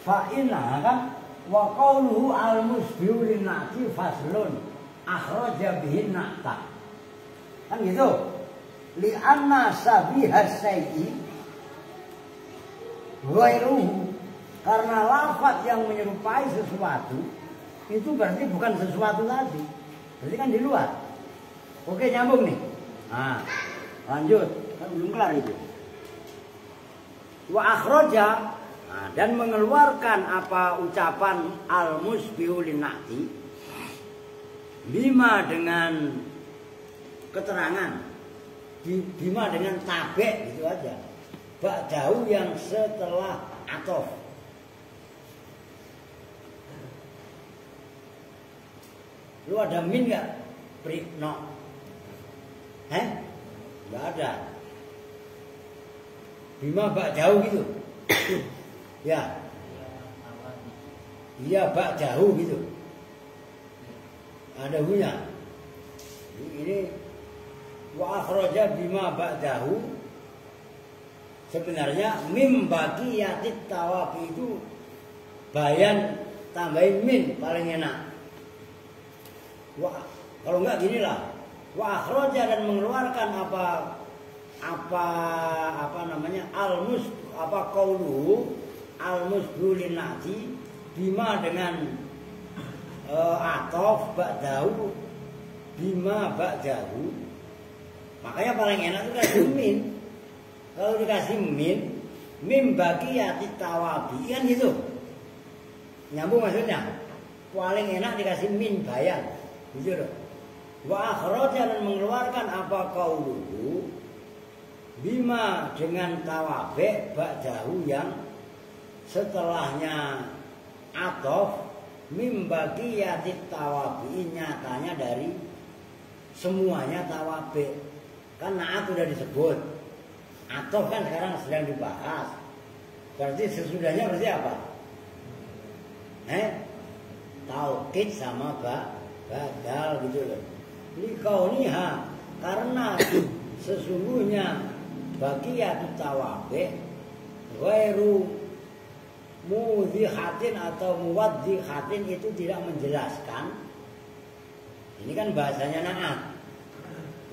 Speaker 1: Fa'inna kan wa qauluhu al-musbihu lin-na'ti faslun akhraja bihin na'ta. Kan gitu. Li'anna sabiha syai'i ghairuhu. Karena lafaz yang menyerupai sesuatu itu berarti bukan sesuatu tadi. Berarti kan di luar. Oke, nyambung nih. Nah, lanjut. Kan belum kelar itu. Wa akhraja, dan mengeluarkan apa ucapan al-musbihu lin-na'ti bima dengan keterangan, bima dengan tabe gitu aja. Ba'dahu yang setelah atof. Lu ada min nggak? No. Nggak ada. Bima ba'dahu gitu. Ya. Iya ba'dahu gitu. Ada hunya. Ini wa akhraja bima ba'dahu. Sebenarnya mim baqiyatit tawafi itu bayan tambahin min paling enak. Wah, kalau enggak gini lah. Wa akhraja, dan mengeluarkan apa namanya qauluhu al-musbihu lin-na'ti bima dengan atof ba'dahu bima ba'dahu. Makanya paling enak itu kasih min. Kalau dikasih min baqiyatit tawabi kan gitu. Nyambung maksudnya. Paling enak dikasih min bayan. Gitu loh. Wa akhraja, dan mengeluarkan apa qauluhu bima dengan tawabe ba'dahu yang setelahnya atof mim baqiyatit tawabi, nyatanya dari semuanya tawabe. Kan naat sudah disebut, atof kan sekarang sedang dibahas. Berarti sesudahnya berarti apa? Taukid sama badal gitu loh. Likauniha, karena sesungguhnya baqiyatut tawabi ghairu mudhihatin atau muwaddihatin itu tidak menjelaskan. Ini kan bahasanya na'at.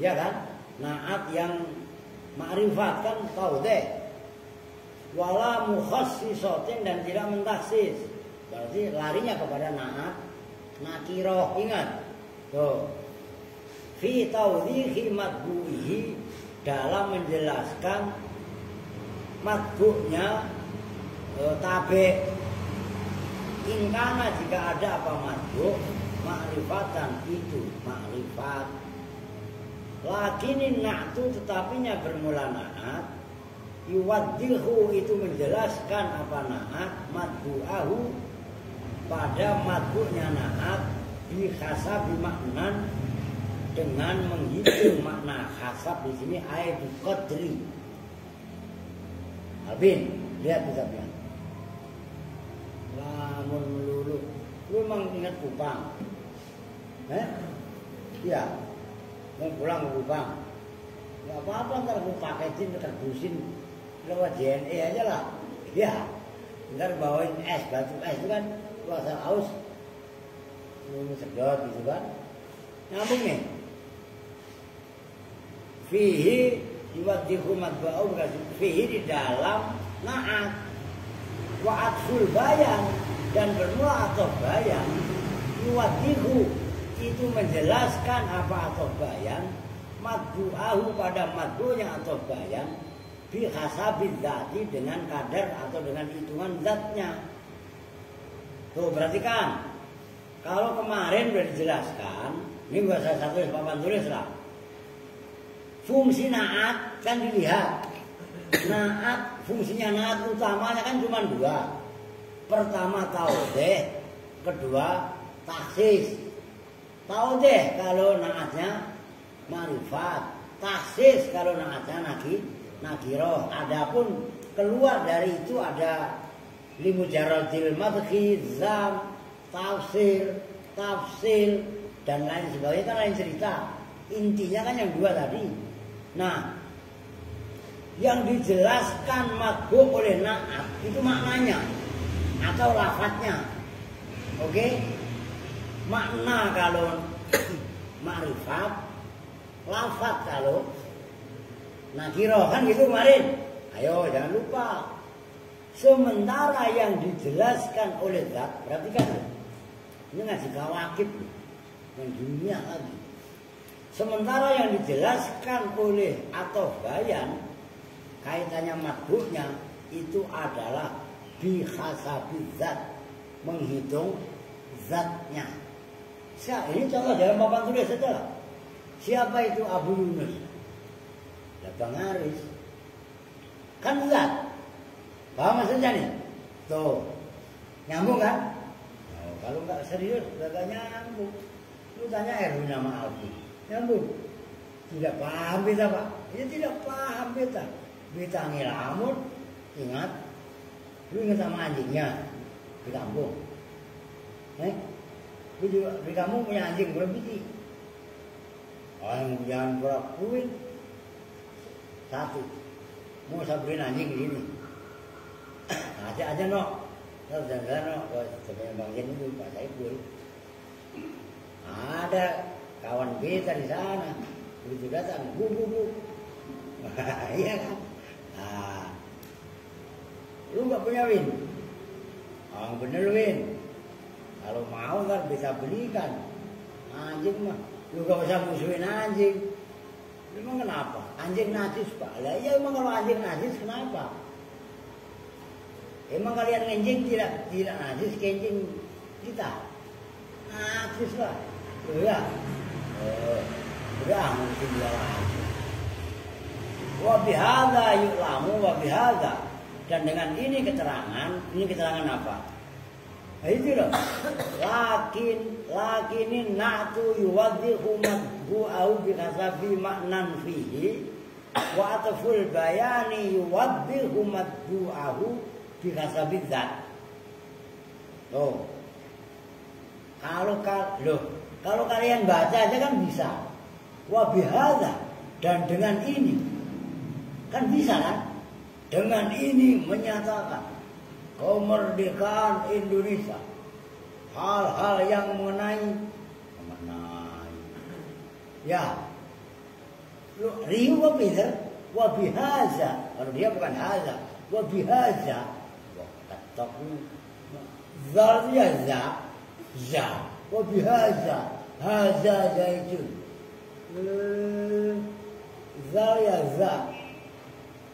Speaker 1: Ya kan? Na'at yang ma'rifat kan tahu deh. Wala mukhassisatin dan tidak mentaksis. Berarti larinya kepada na'at nakiroh, ingat. Tuh. Fi tawdhihi matbu'ihi, dalam menjelaskan matbu'nya tabe. Ingkana jika ada apa matbu' ma'rifatan itu ma'rifat. Lakinin na'tu tetapinya bermula na'at. Yuwaddihu itu menjelaskan apa na'at matbu'ahu pada matbu'nya na'at bikhasabi maknan dengan menghitung makna khasab di sini ayat qadri. Albin, lihat kitabnya. Lamun melulu, lu memang ingat Kupang? Iya, mau pulang ke Kupang. Gak apa-apa, ntar aku paketin, terbusin lewat JNE aja lah. Ya, ntar bawain es, batu es itu kan puasa aus, lu sedot gitu kan. Nyambung nih. Fihi yuwaddihu matba'u fihi di dalam na'at wa atful bayan dan bermula atau bayan. Yuwaddihu itu menjelaskan apa atau bayan matbu'ahu pada matbu'nya atau bayan bi hasabil dzati dengan kadar atau dengan hitungan zatnya. Tuh perhatikan, kalau kemarin sudah dijelaskan, ini gua salah satu papan tulis lah. Fungsi na'at kan dilihat. Na'at, fungsinya na'at utamanya kan cuma dua. Pertama taudeh, kedua taksis. Taudeh kalau na'atnya ma'rifat, taksis kalau na'atnya nakiroh. Adapun keluar dari itu ada limujaradil madhi, zam, tafsir, tafsil dan lain sebagainya, kan lain cerita. Intinya kan yang dua tadi. Nah, yang dijelaskan matbu' oleh na'at itu maknanya atau lafadznya. Oke? Makna kalau ma'rifat, lafadz kalau nakiro, kan gitu kemarin. Ayo jangan lupa. Sementara yang dijelaskan oleh zat, perhatikan ini ngaji kawakib yang dunia lagi. Sementara yang dijelaskan oleh atau bayan kaitannya matbu'nya itu adalah bihasabi zat, menghitung zatnya. Ini contoh dalam papan tulis saja lah. Siapa itu Abu Yunus? Bang Aris. Kan zat. Paham maksudnya nih? Tuh. Nyambung kan? Oh, kalau nggak serius nggak nyambung. Lu tanya Erwin nama Alfi. Nyambung. Tidak paham beta Pak. Ini tidak paham beta. Beta ngelamun. Ingat. Lu ingat sama anjingnya di kampung. Lu juga di kampung punya anjing berapa biji? Orang jangan pura-puin. Satu. Mau sabarin anjing gini. Aja no. Terus jangan no. Sebenarnya Bang Jen itu Pak Saiful. Ada kawan kita di sana. Begitu datang, bu. Iya kan? Nah, lu nggak punya Win? Oh bener Win. Kalau mau kan bisa belikan anjing mah. Lu gak usah musuhin anjing. Emang kenapa? Anjing najis Pak. Lah iya emang kalau anjing najis kenapa? Emang kalian ngenjing tidak najis kencing kita? Najis lah. Ya. Udah mungkin dia lagi. Wa bihadza yu'lamu wa bihadza. Dan dengan ini keterangan apa? Nah itu loh. Lakinin na'tu yuwaddihu madbu'ahu bikasabi maknan fihi wa atful bayani yuwaddihu madbu'ahu bikasabi dzat. Tuh, Kalau kalian baca aja kan bisa. Wa bihadza, dan dengan ini kan bisa kan? Dengan ini menyatakan kemerdekaan Indonesia. Hal-hal yang mengenai ya. Riu wa bihadza, wa bihadza. Kalau dia bukan hadza, wa bihadza. Wah, ketok. Zal ya za. Wa bihadza, hadza zaitun. Zal ya za.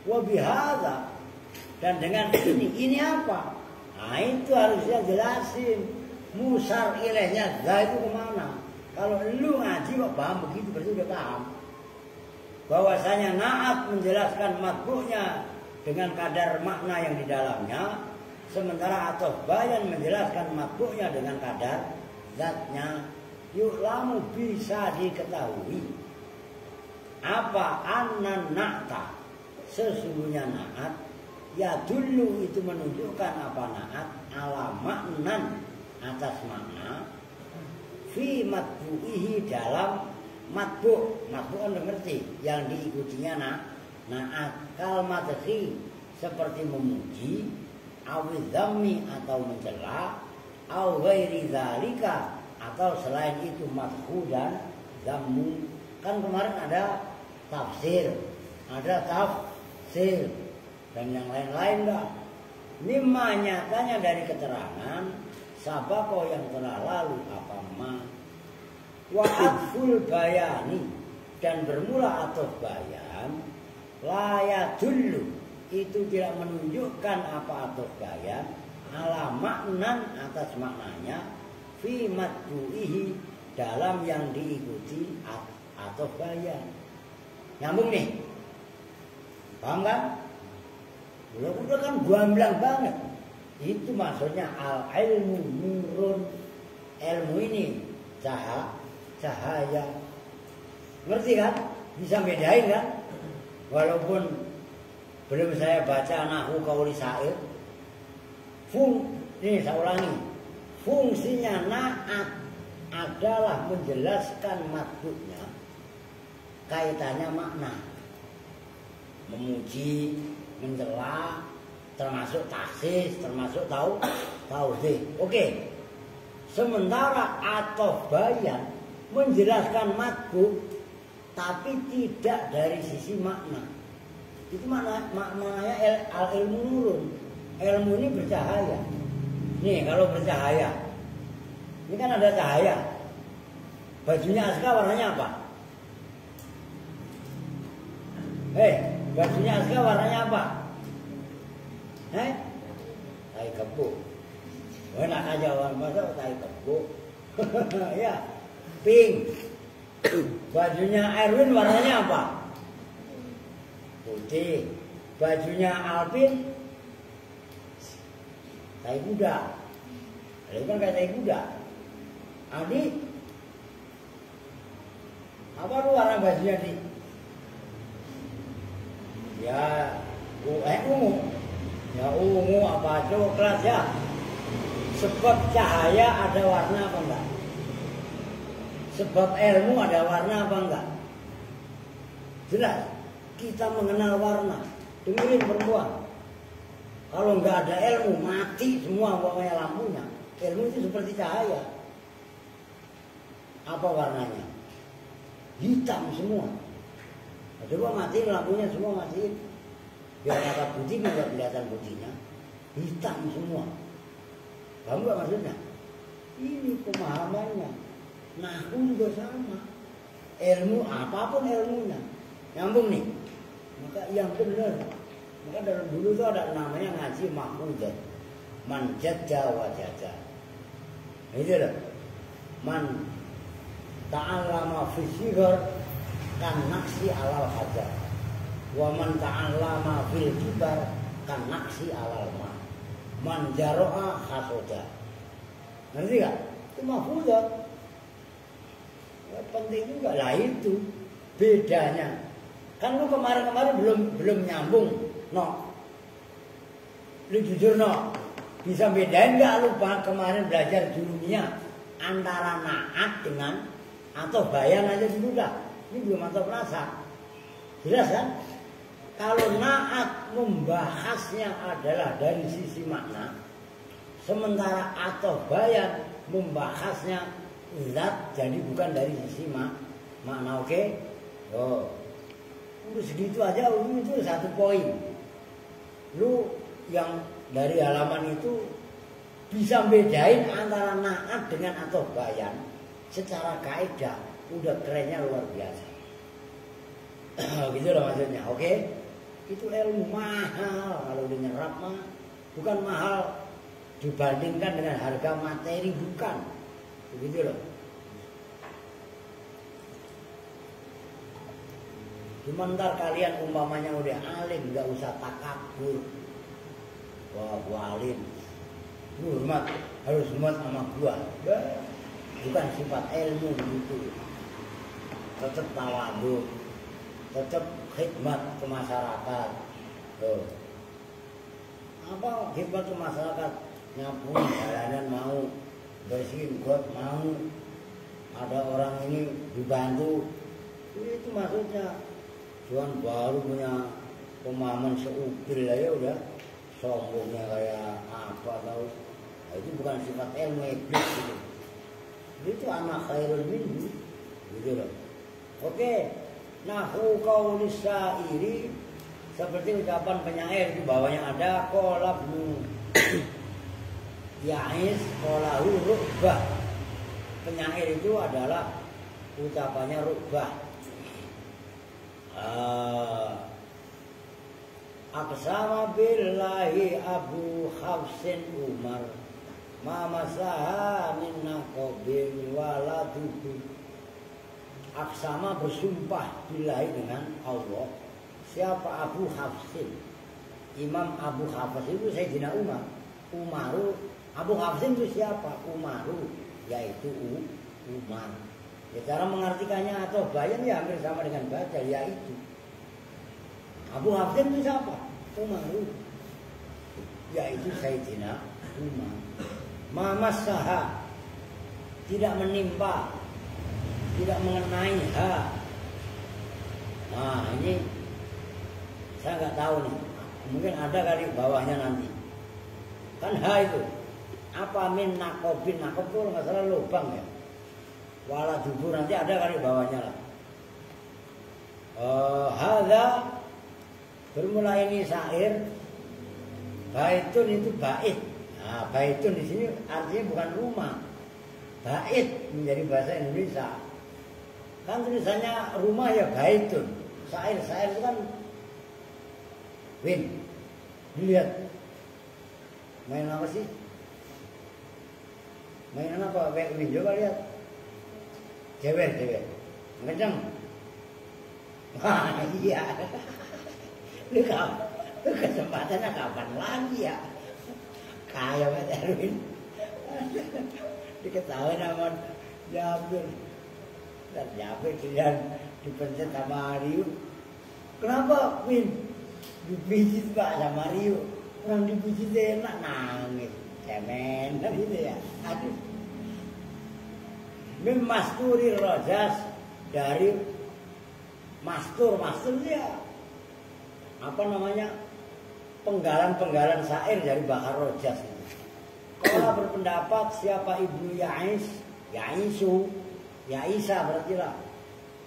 Speaker 1: Wa bihadza, dan dengan ini apa? Nah itu harusnya jelasin musar ilahnya za itu kemana. Kalau lu ngaji kok paham begitu berarti udah paham bahwasanya naat menjelaskan matbu'nya dengan kadar makna yang di dalamnya, sementara ataf bayan menjelaskan matbu'nya dengan kadar zatnya. Yu'lamu, bisa diketahui apa annan na'ta, sesungguhnya naat, ya dulu itu menunjukkan apa naat, ala maknan, atas makna, fi matbu'ihi, dalam matbu' kan mengerti yang diikutinya naat, kal madhi, seperti memuji, awi dhammi, atau mencela, au ghairi dzalika, atau selain itu madhu dan dhammu. Kan kemarin ada tafsir, dan yang lain-lain enggak. Mimma, nyatanya dari keterangan sabako yang telah lalu apa ma. Wa atful bayani, dan bermula ataf bayan, la yadullu, itu tidak menunjukkan apa ataf bayan, ala maknan, atas maknanya, fi matbu'ihi, dalam yang diikuti ataf bayan. Nyambung nih, paham kan? Udah kan gamblang banget. Itu maksudnya al ilmu nurun, ilmu ini cahaya. Ngerti kan? Bisa bedain kan? Walaupun belum saya baca nahwu qauli syair. Ini saya ulangi. Fungsinya naat adalah menjelaskan matbu'nya, kaitannya makna. Memuji, mencela, termasuk taksis, termasuk tauhid. Oke. Sementara ataf bayan menjelaskan matbu, tapi tidak dari sisi makna. Itu maknanya al ilmu nurun. Ilmu ini bercahaya. Nih kalau bercahaya, ini kan ada cahaya. Bajunya Aska warnanya apa? Bajunya Aska warnanya apa? Tai kebo. Enak aja orang masa tai kebo. Ya, pink. Bajunya Erwin warnanya apa? Putih. Bajunya Alvin tai kuda. Itu kan kayak tai kuda. Adi, apa lu warna bajunya di? Ya, ungu. Ya ungu apa coklat ya. Sebab cahaya ada warna apa enggak? Sebab ilmu ada warna apa enggak? Jelas, kita mengenal warna. Dengerin perempuan. Kalau enggak ada ilmu, mati semua uangnya lampunya. Ilmu itu seperti cahaya. Apa warnanya? Hitam semua. Coba matiin lampunya, semua matiin. Biar kata putih enggak kelihatan putihnya. Hitam semua. Paham gak maksudnya? Ini pemahamannya. Nahwu juga sama. Ilmu, apapun ilmunya. Nyambung nih. Maka yang benar. Maka dari dulu itu ada namanya ngaji mahfudzah. Man jadda wa jadda. Itu loh. Man ta'allama fi sighar kan naksi alal hajar. Wa man ta'allama fil kibar kan naksi alal ma. Man jaro'a hasoda. Ngerti gak? Itu mahfudzah. Ya, penting juga lah itu bedanya. Kan lu kemarin-kemarin belum nyambung. No. Lu jujur no. Bisa bedain gak lu kemarin belajar dunia antara naat dengan atau bayan aja dulu dah. Ini belum atau perasa. Jelas kan? Kalau naat membahasnya adalah dari sisi makna, sementara atau bayan membahasnya zat, jadi bukan dari sisi makna. Oke? Oh. Udah segitu aja, itu satu poin. Lu yang dari halaman itu bisa bedain antara naat dengan atau bayan secara kaidah, udah kerennya luar biasa. Gitu loh maksudnya, oke? Itu ilmu mahal kalau dinyerap mah, bukan mahal dibandingkan dengan harga materi, bukan. Begitu loh. Sebentar kalian umpamanya udah alim, nggak usah takabur. Wah, gua alim, lu hormat, harus hormat sama gua. Bukan sifat ilmu begitu. Tetap tawadhu, tetap khidmat ke masyarakat. Tuh. Apa khidmat ke masyarakat? Nyapu jalanan mau, bersihin got mau, ada orang ini dibantu. Itu maksudnya. Tuhan baru punya pemahaman seupil aja udah sombongnya kayak apa tahu. Nah, itu bukan sifat ilmu iblis gitu. Itu anak khairul minhu gitu loh. Oke. Nahu qaulis syairi, seperti ucapan penyair di bawahnya ada qala ibnu Ya'is qalahu Ru'bah. Penyair itu adalah ucapannya Ru'bah. Aqsama billahi Abu Hafsin Umar ma masaha min naqabin waladuhu. Aqsama bersumpah billahi dengan Allah. Siapa Abu Hafsin? Imam Abu Hafsin itu Sayyidina Umar. Umaru, Abu Hafsin itu siapa? Umaru, yaitu Umar. Ya, cara mengartikannya atau bayan ya hampir sama dengan baca, yaitu Abu Hafsin itu siapa? Umaru, yaitu Sayyidina Umar. Mamasaha, tidak menimpa, tidak mengenai ha. Nah ini saya nggak tahu nih, mungkin ada kali bawahnya nanti. Kan ha itu apa min nakobin, nakob itu nggak salah lubang ya. Wala dubur nanti ada kali bawahnya lah. Hadza bermula ini syair. Baitun itu bait. Nah, baitun di sini artinya bukan rumah. Bait menjadi bahasa Indonesia. Kan tulisannya rumah ya baitun. Syair itu kan Win. Lihat. Main apa sih? Mainan apa? Win coba lihat. Cewek. Ngejeng. Wah iya. Lu kesempatannya kapan lagi ya? Kayak Mas Erwin. Diketahui nama Jabir. Dan Jabir kalian dipencet sama Rio. Kenapa Win? Dipijit Pak sama Rio. Orang dipijit enak nangis. Cemen kan gitu ya. Aduh. Mimasturi rojas, dari mastur ya apa namanya, penggalan syair dari Bahar Rojas. Kalau berpendapat siapa Ibnu Ya'isa berarti lah.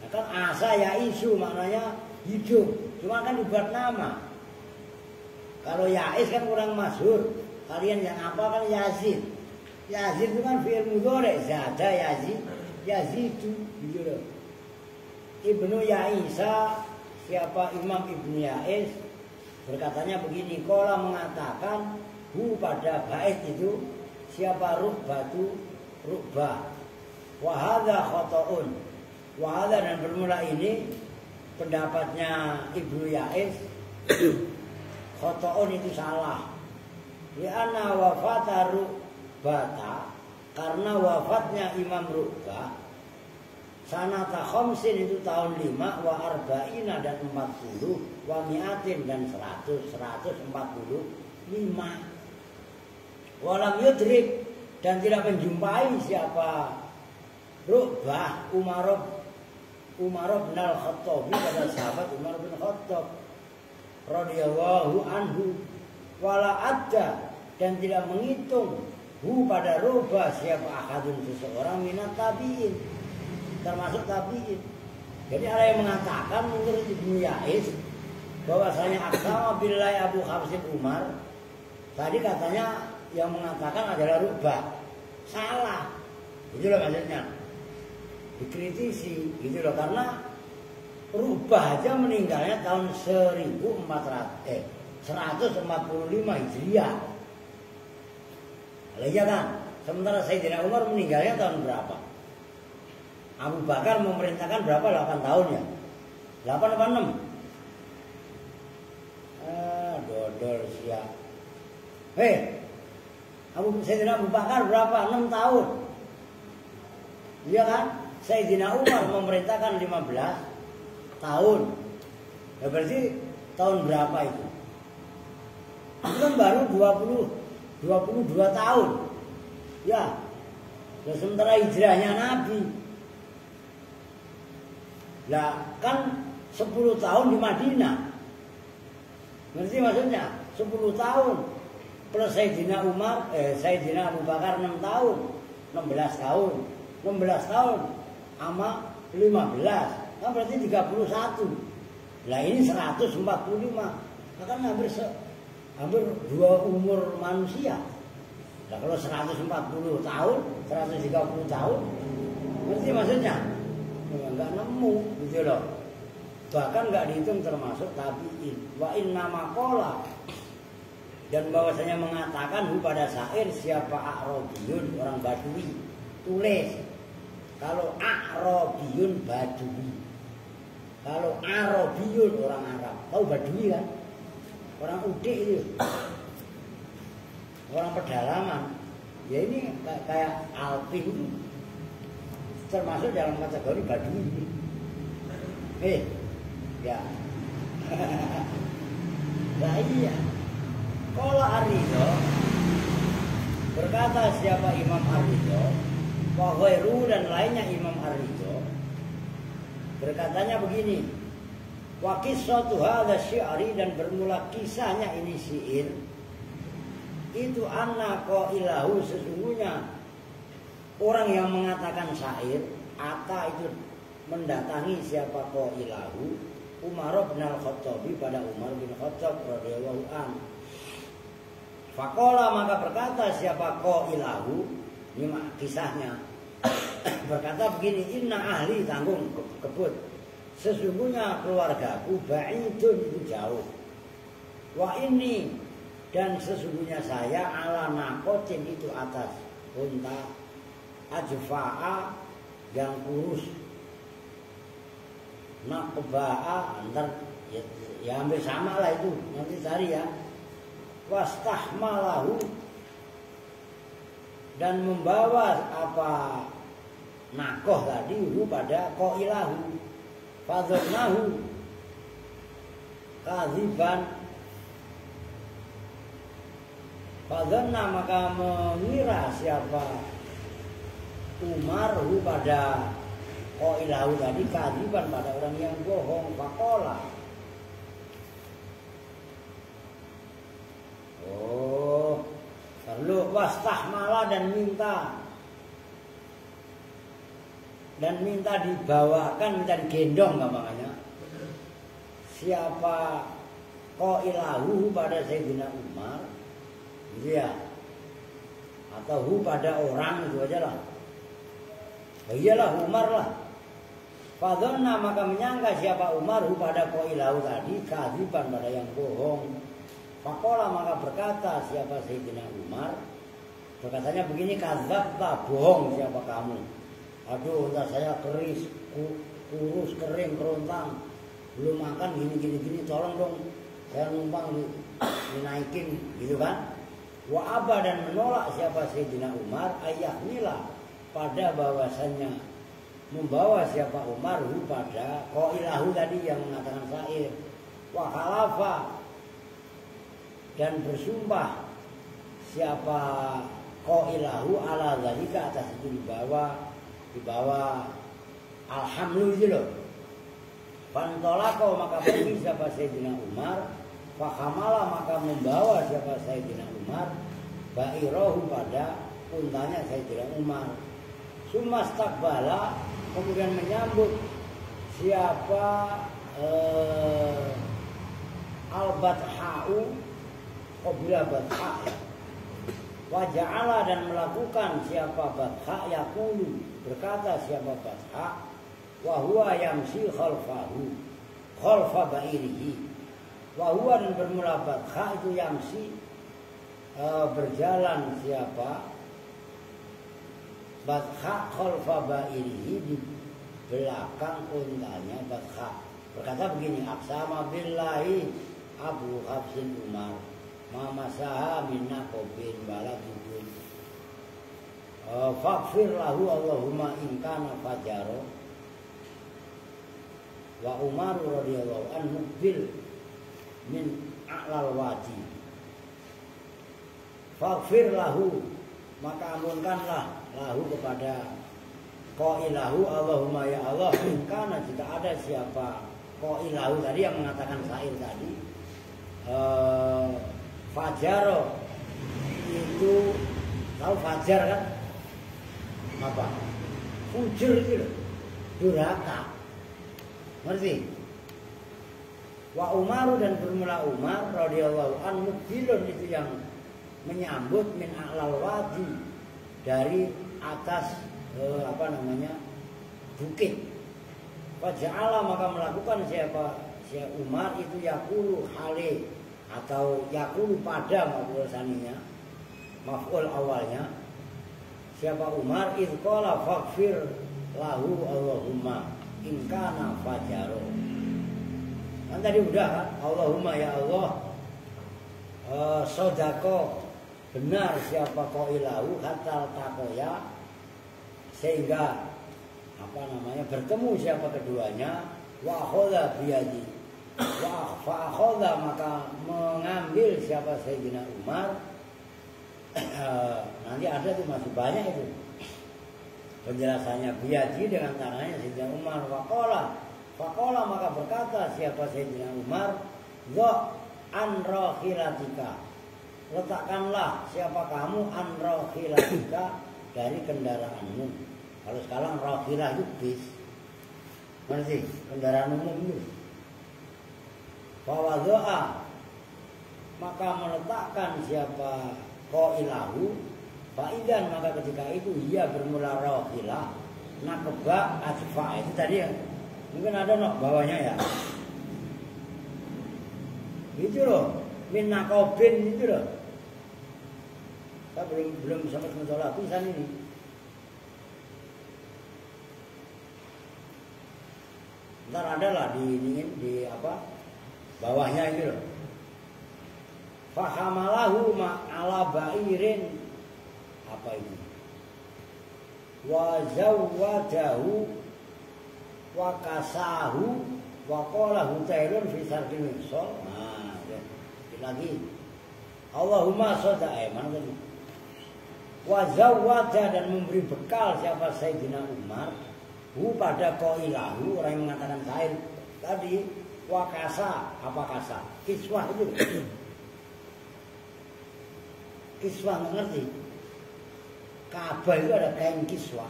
Speaker 1: Nah, kan asa Ya'isu maknanya hidup, cuma kan dibuat nama. Kalau Ya'is kan kurang masyhur. Kalian yang apa kan Yazid. Yazid itu kan fi'il mudhari', zada yazidu gitu loh. Ibnu Ya'isa, siapa Imam Ibnu Ya'is berkatanya begini, qala mengatakan hu pada bait itu siapa Ru'bah. Wa hadza khata'un. Wa hadza dan bermula ini pendapatnya Ibnu Ya'is khata'un itu salah. Li'anna wafata Ru'bata, karena wafatnya Imam Ru'bah sanata khamsin itu tahun 5 wa arba'ina dan 40 wa mi'atin dan 145 walam yudrik dan tidak menjumpai siapa Rubah Umar bin Al-Khattab pada sahabat Umar bin Khattab radhiyallahu anhu, wala adda, dan tidak menghitung pada Rubah siapa ahadun seseorang minat tabi'in, termasuk tabi'in. Jadi ada yang mengatakan menurut Ibnu Ya'is bahwasanya aqsama billahi Abu Hafsin Umar, tadi katanya yang mengatakan adalah Rubah. Salah. Itu loh maksudnya. Dikritisi gitu loh, karena Rubah aja meninggalnya tahun 145 Hijriah. Iya kan? Sementara Sayyidina Umar meninggalnya tahun berapa? Abu Bakar memerintahkan berapa? 8 tahun ya? 8 apa 6? Dodol siap. Sayyidina Abu Bakar berapa? 6 tahun. Iya kan? Sayyidina Umar memerintahkan 15 tahun. Ya berarti tahun berapa itu? Itu kan baru 22 tahun. Ya. Dan sementara hijrahnya Nabi. Lah kan 10 tahun di Madinah. Ngerti maksudnya? 10 tahun. Plus Sayyidina Abu Bakar 6 tahun. 16 tahun. 16 tahun sama 15. Kan berarti 31. Lah ini 145. Kan hampir 2 umur manusia. Nah kalau 140 tahun, 130 tahun, ngerti maksudnya? Enggak nemu gitu loh. Bahkan enggak dihitung termasuk tabi'in. Wa inna maqala, dan bahwasanya mengatakan pada syair siapa A'rabiyun, orang Badui. Tulis. Kalau A'rabiyun Badui. Kalau Arabiyun orang Arab. Tahu Badui kan? Orang udik itu. Orang pedalaman. Ya ini kayak Alpin itu. Termasuk dalam kategori Badui. Ya. Nah iya. Kalau Ar-Ridho, berkata siapa Imam Ar-Ridho, wa ghairu, dan lainnya Imam Ar-Ridho, berkatanya begini, wa qissatu hadza syi'ri, dan bermula kisahnya ini syair itu anna qailahu, sesungguhnya orang yang mengatakan syair ata itu mendatangi siapa qailahu Umar bin Al-Khattab, pada Umar bin Khattab radhiyallahu anhu. Faqala, maka berkata siapa qailahu, ini kisahnya, berkata begini, inna ahli, tanggung kebut, sesungguhnya keluargaku ba'idun, itu jauh, wa ini, dan sesungguhnya saya ala nakotin, itu atas unta, ajfa'a, yang kurus, nakba'a, antar ya hampir sama lah itu, nanti cari ya. Wastahmalahu, dan membawa apa nakoh tadi pada qailahu, fadhnahu kadziban, fadhna, maka mengira siapa Umar pada qailahu tadi kadziban, pada orang yang bohong. Faqala, perlu wastahmala, dan minta dibawakan, minta digendong gampangannya siapa qailahu pada Sayyidina Umar gitu ya, atau pada orang itu aja lah. Iyalah Umar lah. Fadhonna, maka menyangka siapa Umar pada qailahu tadi kadziban, pada yang bohong. Faqala, maka berkata siapa Sayyidina Umar, berkatanya begini, kadzabta, bohong siapa kamu. Aduh, entah saya keris, kurus, kering, kerontang, belum makan, gini, tolong dong, saya numpang dinaikin, gitu kan. Wa aba, dan menolak siapa Sayyidina Umar, ayahnilah, pada bahwasannya membawa siapa Umar pada qailahu tadi yang mengatakan syair. Wa khalafa, dan bersumpah siapa qailahu ala zalika, atas itu dibawa alhamdulillah itu loh. Fantolako, maka pergi siapa Sayyidina Umar, fahamala, maka membawa siapa Sayyidina Umar, ba'irohu, pada untanya Sayyidina Umar. Sumastakbala, kemudian menyambut siapa al-batha'u, qabila batha', waja'ala, dan melakukan siapa batha' yaqulu, berkata siapa batha', wa huwa yamsi khalfa ba'irihi, wa huwa, dan bermula batha' itu yamsi, berjalan siapa batha' khalfa ba'irihi, di belakang untanya batha'. Berkata begini, aqsama billahi Abu Hafsin Umar ma masaha minna qobin baladudun faghfir lahu Allahumma in kana fajaro. Wa Umar radhiyallahu anhu bil min a'lal wadi, faghfir lahu, maka ampunkanlah lahu kepada qailahu Allahumma ya Allah, karena jika ada siapa qailahu tadi yang mengatakan syair tadi, fajaro itu, tahu fajar kan apa, fujur itu loh, durhaka, ngerti? Wa Umaru, dan bermula Umar radhiyallahu anhu bilun, itu yang menyambut min a'lal wadi, dari atas bukit. Faja'ala, maka melakukan siapa Umar itu yakulu hale, atau yakulu pada maf'ul saninya, maf'ul awalnya. Siapa Umar idqala faghfir lahu Allahumma in kana fajaro. Kan tadi udah kan, Allahumma ya Allah, sodako, benar siapa qailahu hatta takoya, sehingga bertemu siapa keduanya, wa akhadha biyadi, wa akhadha, maka mengambil siapa Sayyidina Umar. Nanti ada tuh, masih banyak itu penjelasannya, biyadi, dengan tangannya Sayyidina Umar. Faqala, maka berkata siapa Sayyidina Umar, dha an rakhilatika, letakkanlah siapa kamu an rakhilatika, dari kendaraanmu. Kalau sekarang rakhilah itu bis, mana sih, kendaraan umum itu. Fawadha'a, maka meletakkan siapa qailahu, fa'idan, maka ketika itu ia bermula rakhilah, nakba adfa, itu tadi yang mungkin ada bawahnya ya, itu loh, min nakobin itu loh. Saya belum sampai mencolok tulisan ini. Ntar ada lah di bawahnya itu loh. Fahamalahu ma'ala ba'irin, apa ini? Wa zawwajahu wa kasahu wa qala hutailun fi sarfil misal. Nah, lagi. Allahumma soda'e, mana tadi? Wa zawwaja, dan memberi bekal siapa Sayyidina Umar pada qailahu, orang yang mengatakan syair tadi. Wa kasa, apa kasa? Kiswah itu. Kiswah, nggak ngerti? Ka'bah itu ada kain kiswah,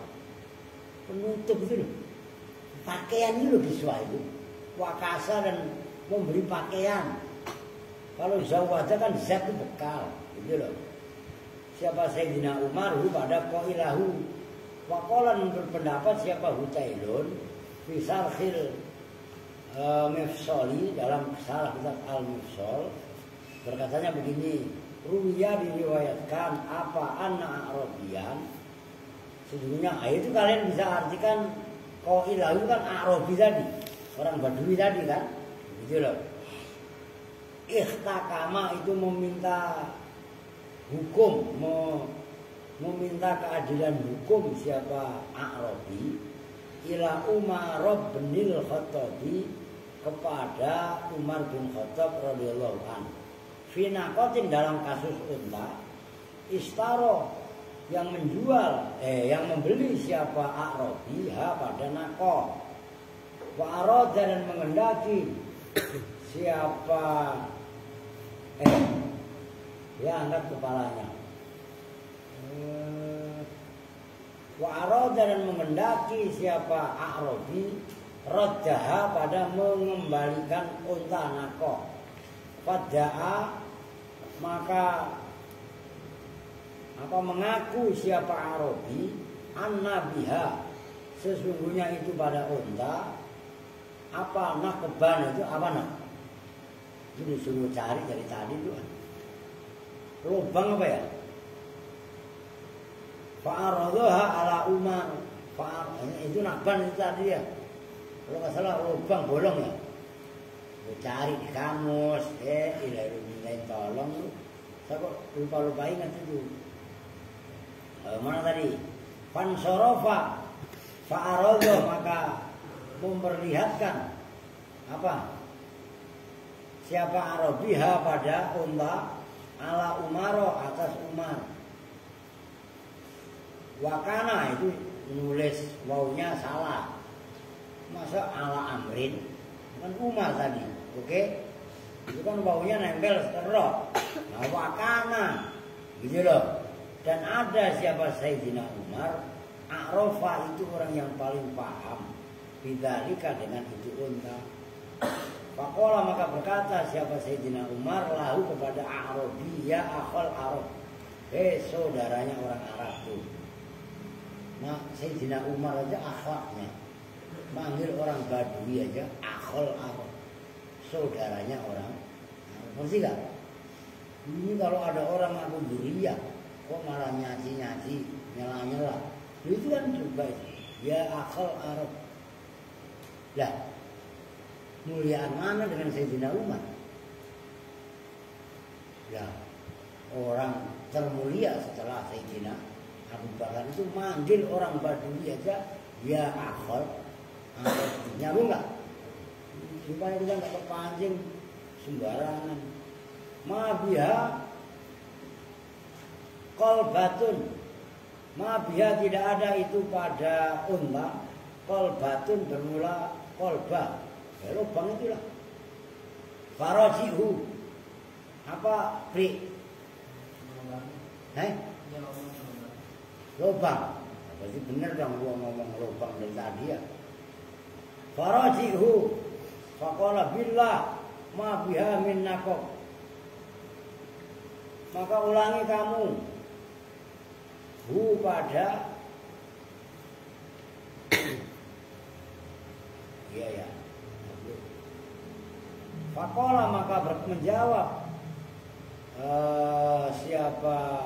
Speaker 1: penutup itu loh. Pakaian itu loh kiswah itu. Wa kasa, dan memberi pakaian. Kalau zawwaja kan zat itu bekal, gitu loh. Siapa Sayyidina Umar pada qailahu. Waqalan, berpendapat siapa Hutailun fi sarhil mifsoli, dalam salah kitab al-mifsol, berkatanya begini, ruya, diriwayatkan apa anna arabian, sesungguhnya itu kalian bisa artikan qailahu kan Arabi tadi, orang Badui tadi kan, gitu loh. Ikhtakama, itu meminta hukum, meminta keadilan hukum siapa Arabi, ila Umar bin Khattabi, kepada Umar bin Khattab radhiyallahu anhu, fi naqatin, dalam kasus unta, istaro, yang menjual yang membeli siapa A'rabi ha pada naqah. Wa arada dan mengendaki siapa ya angkat kepalanya. Wa arada dan mengendaki siapa A'rabi raddaha pada mengembalikan unta naqah. Fada'a maka mengaku siapa A'rabi annabiha sesungguhnya itu pada unta apa naqban itu apa nak? Itu disuruh cari dari tadi itu lubang apa ya? Fa'aradhaha ala Umar. Itu naqban itu tadi ya. Kalau nggak salah lubang bolong ya. Cari di kamus, ilahi tolong lu. Saya kok lupa ingat itu. Mana tadi? Fansorofa fa'aradha maka memperlihatkan apa? Siapa Arabiha pada unta ala Umaro atas Umar. Wakana itu nulis wawunya salah. Masa ala Amrin kan Umar tadi, oke? Itu kan wawunya nempel terus. Nah wakana gitu loh. Dan ada siapa Sayyidina Umar, A'rafa itu orang yang paling paham bidzalika dengan itu unta. Faqala maka berkata siapa Sayyidina Umar lahu kepada A'rabi ya akhal Arab. Saudaranya orang Arab tuh. Nah Sayyidina Umar aja akhlaknya manggil orang Badui aja akhal Arab. Saudaranya orang Arab. Ngerti gak? Ini kalau ada orang aku duriya kok malah nyaci-nyaci, nyela-nyela. Itu kan juga ya akhal Arab. Lah, muliaan mana dengan Sayyidina Umar? Lah, orang termulia setelah Sayyidina Abu Bakar itu manggil orang Badui aja ya akhal Arab. Nyambung nggak? Supaya kita nggak terpancing sembarangan. Mabiha kolbatun, mabiha tidak ada itu pada unta. Kolbatun bermula kolba, ya lubang itulah. Farajihu apa pri? Lubang. Berarti benar dong gua ngomong lubang dari tadi ya. Farajihu, faqala billah mabiha min naqab. Maka ulangi kamu hu pada iya ya. Faqala maka menjawab siapa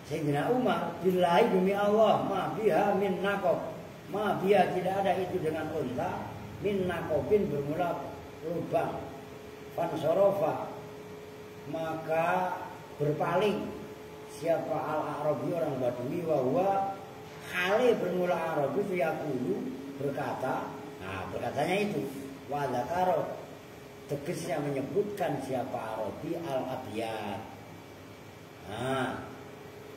Speaker 1: Sayyidina Umar billahi demi Allah ma biha min naqab. Ma biha tidak ada itu dengan unta min naqabin bermula lubang. Fansorofa maka berpaling siapa al-Arabi orang Badui bahwa hale bermula Arabi itu yaqulu berkata, nah berkatanya itu wa dzakara tegasnya menyebutkan siapa Arabi al-Abyad. Nah,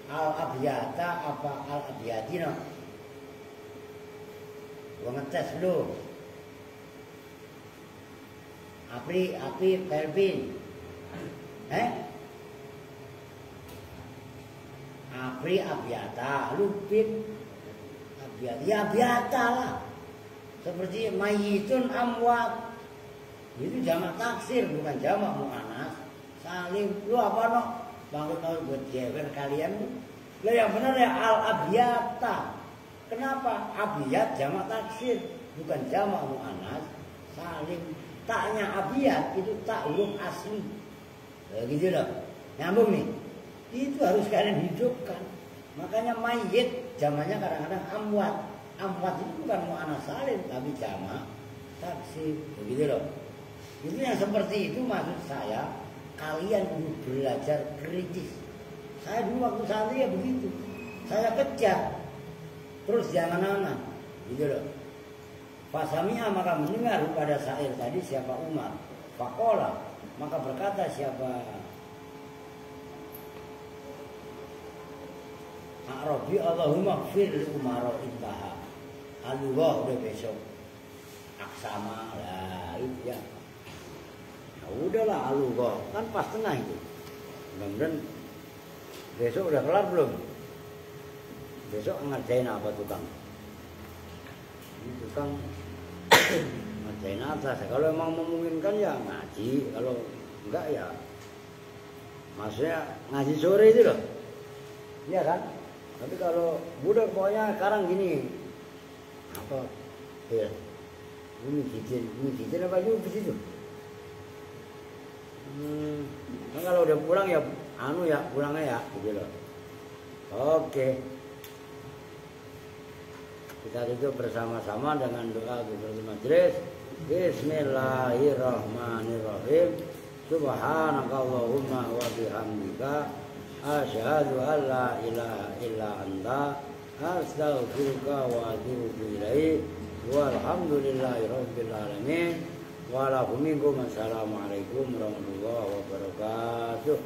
Speaker 1: al-Abyata apa al-Abyadina? Gua ngetes dulu. Api Pelvin. Api Abyata, Lupin Abyata. Ya Abyata lah. Seperti mayitun amwat. Itu jamak taksir bukan jamak muannas. Salim, lu apa no? Bangun buat jewer kalian tuh. Lah yang benar ya al-Abyata. Kenapa? Abyat jamak taksir bukan jamak muannas. Salim. Taknya abiyat itu tak huruf asli. Gitu loh. Nyambung nih. Itu harus kalian hidupkan. Makanya mayit jamaknya kadang-kadang amwat. Amwat itu bukan mu'annas salim tapi jamak taksir. Begitu loh. Itu yang seperti itu maksud saya. Kalian perlu belajar kritis. Saya dulu waktu santri ya begitu. Saya kejar. Terus jangan-jangan. Gitu loh. Fasami'a maka mendengar pada syair tadi siapa Umar. Faqala maka berkata siapa Arabi Allahumma gfir li umara intaha. Allah udah besok aksama lah itu ya. Nah, udahlah Allah kan pas tengah itu. Mudah-mudahan besok udah kelar belum? Besok ngerjain apa tukang? Ini tukang ngerjain atas. Kalau emang memungkinkan ya ngaji, kalau enggak ya maksudnya ngaji sore itu loh. Iya kan? Tapi kalau budak pokoknya sekarang gini apa? Ya, ini cicin apa juga begitu. Nah, kalau udah pulang ya pulangnya ya gitu loh. Oke. Kita tutup bersama-sama dengan doa Ghifratul Majlis. Bismillahirrahmanirrahim. Subhanakallahumma wa bihamdika asyhadu an la ilaha illa anta astaghfiruka wa atubu ilaik. Walhamdulillahirabbil alamin. Wa lakum minkum assalamualaikum warahmatullahi wabarakatuh.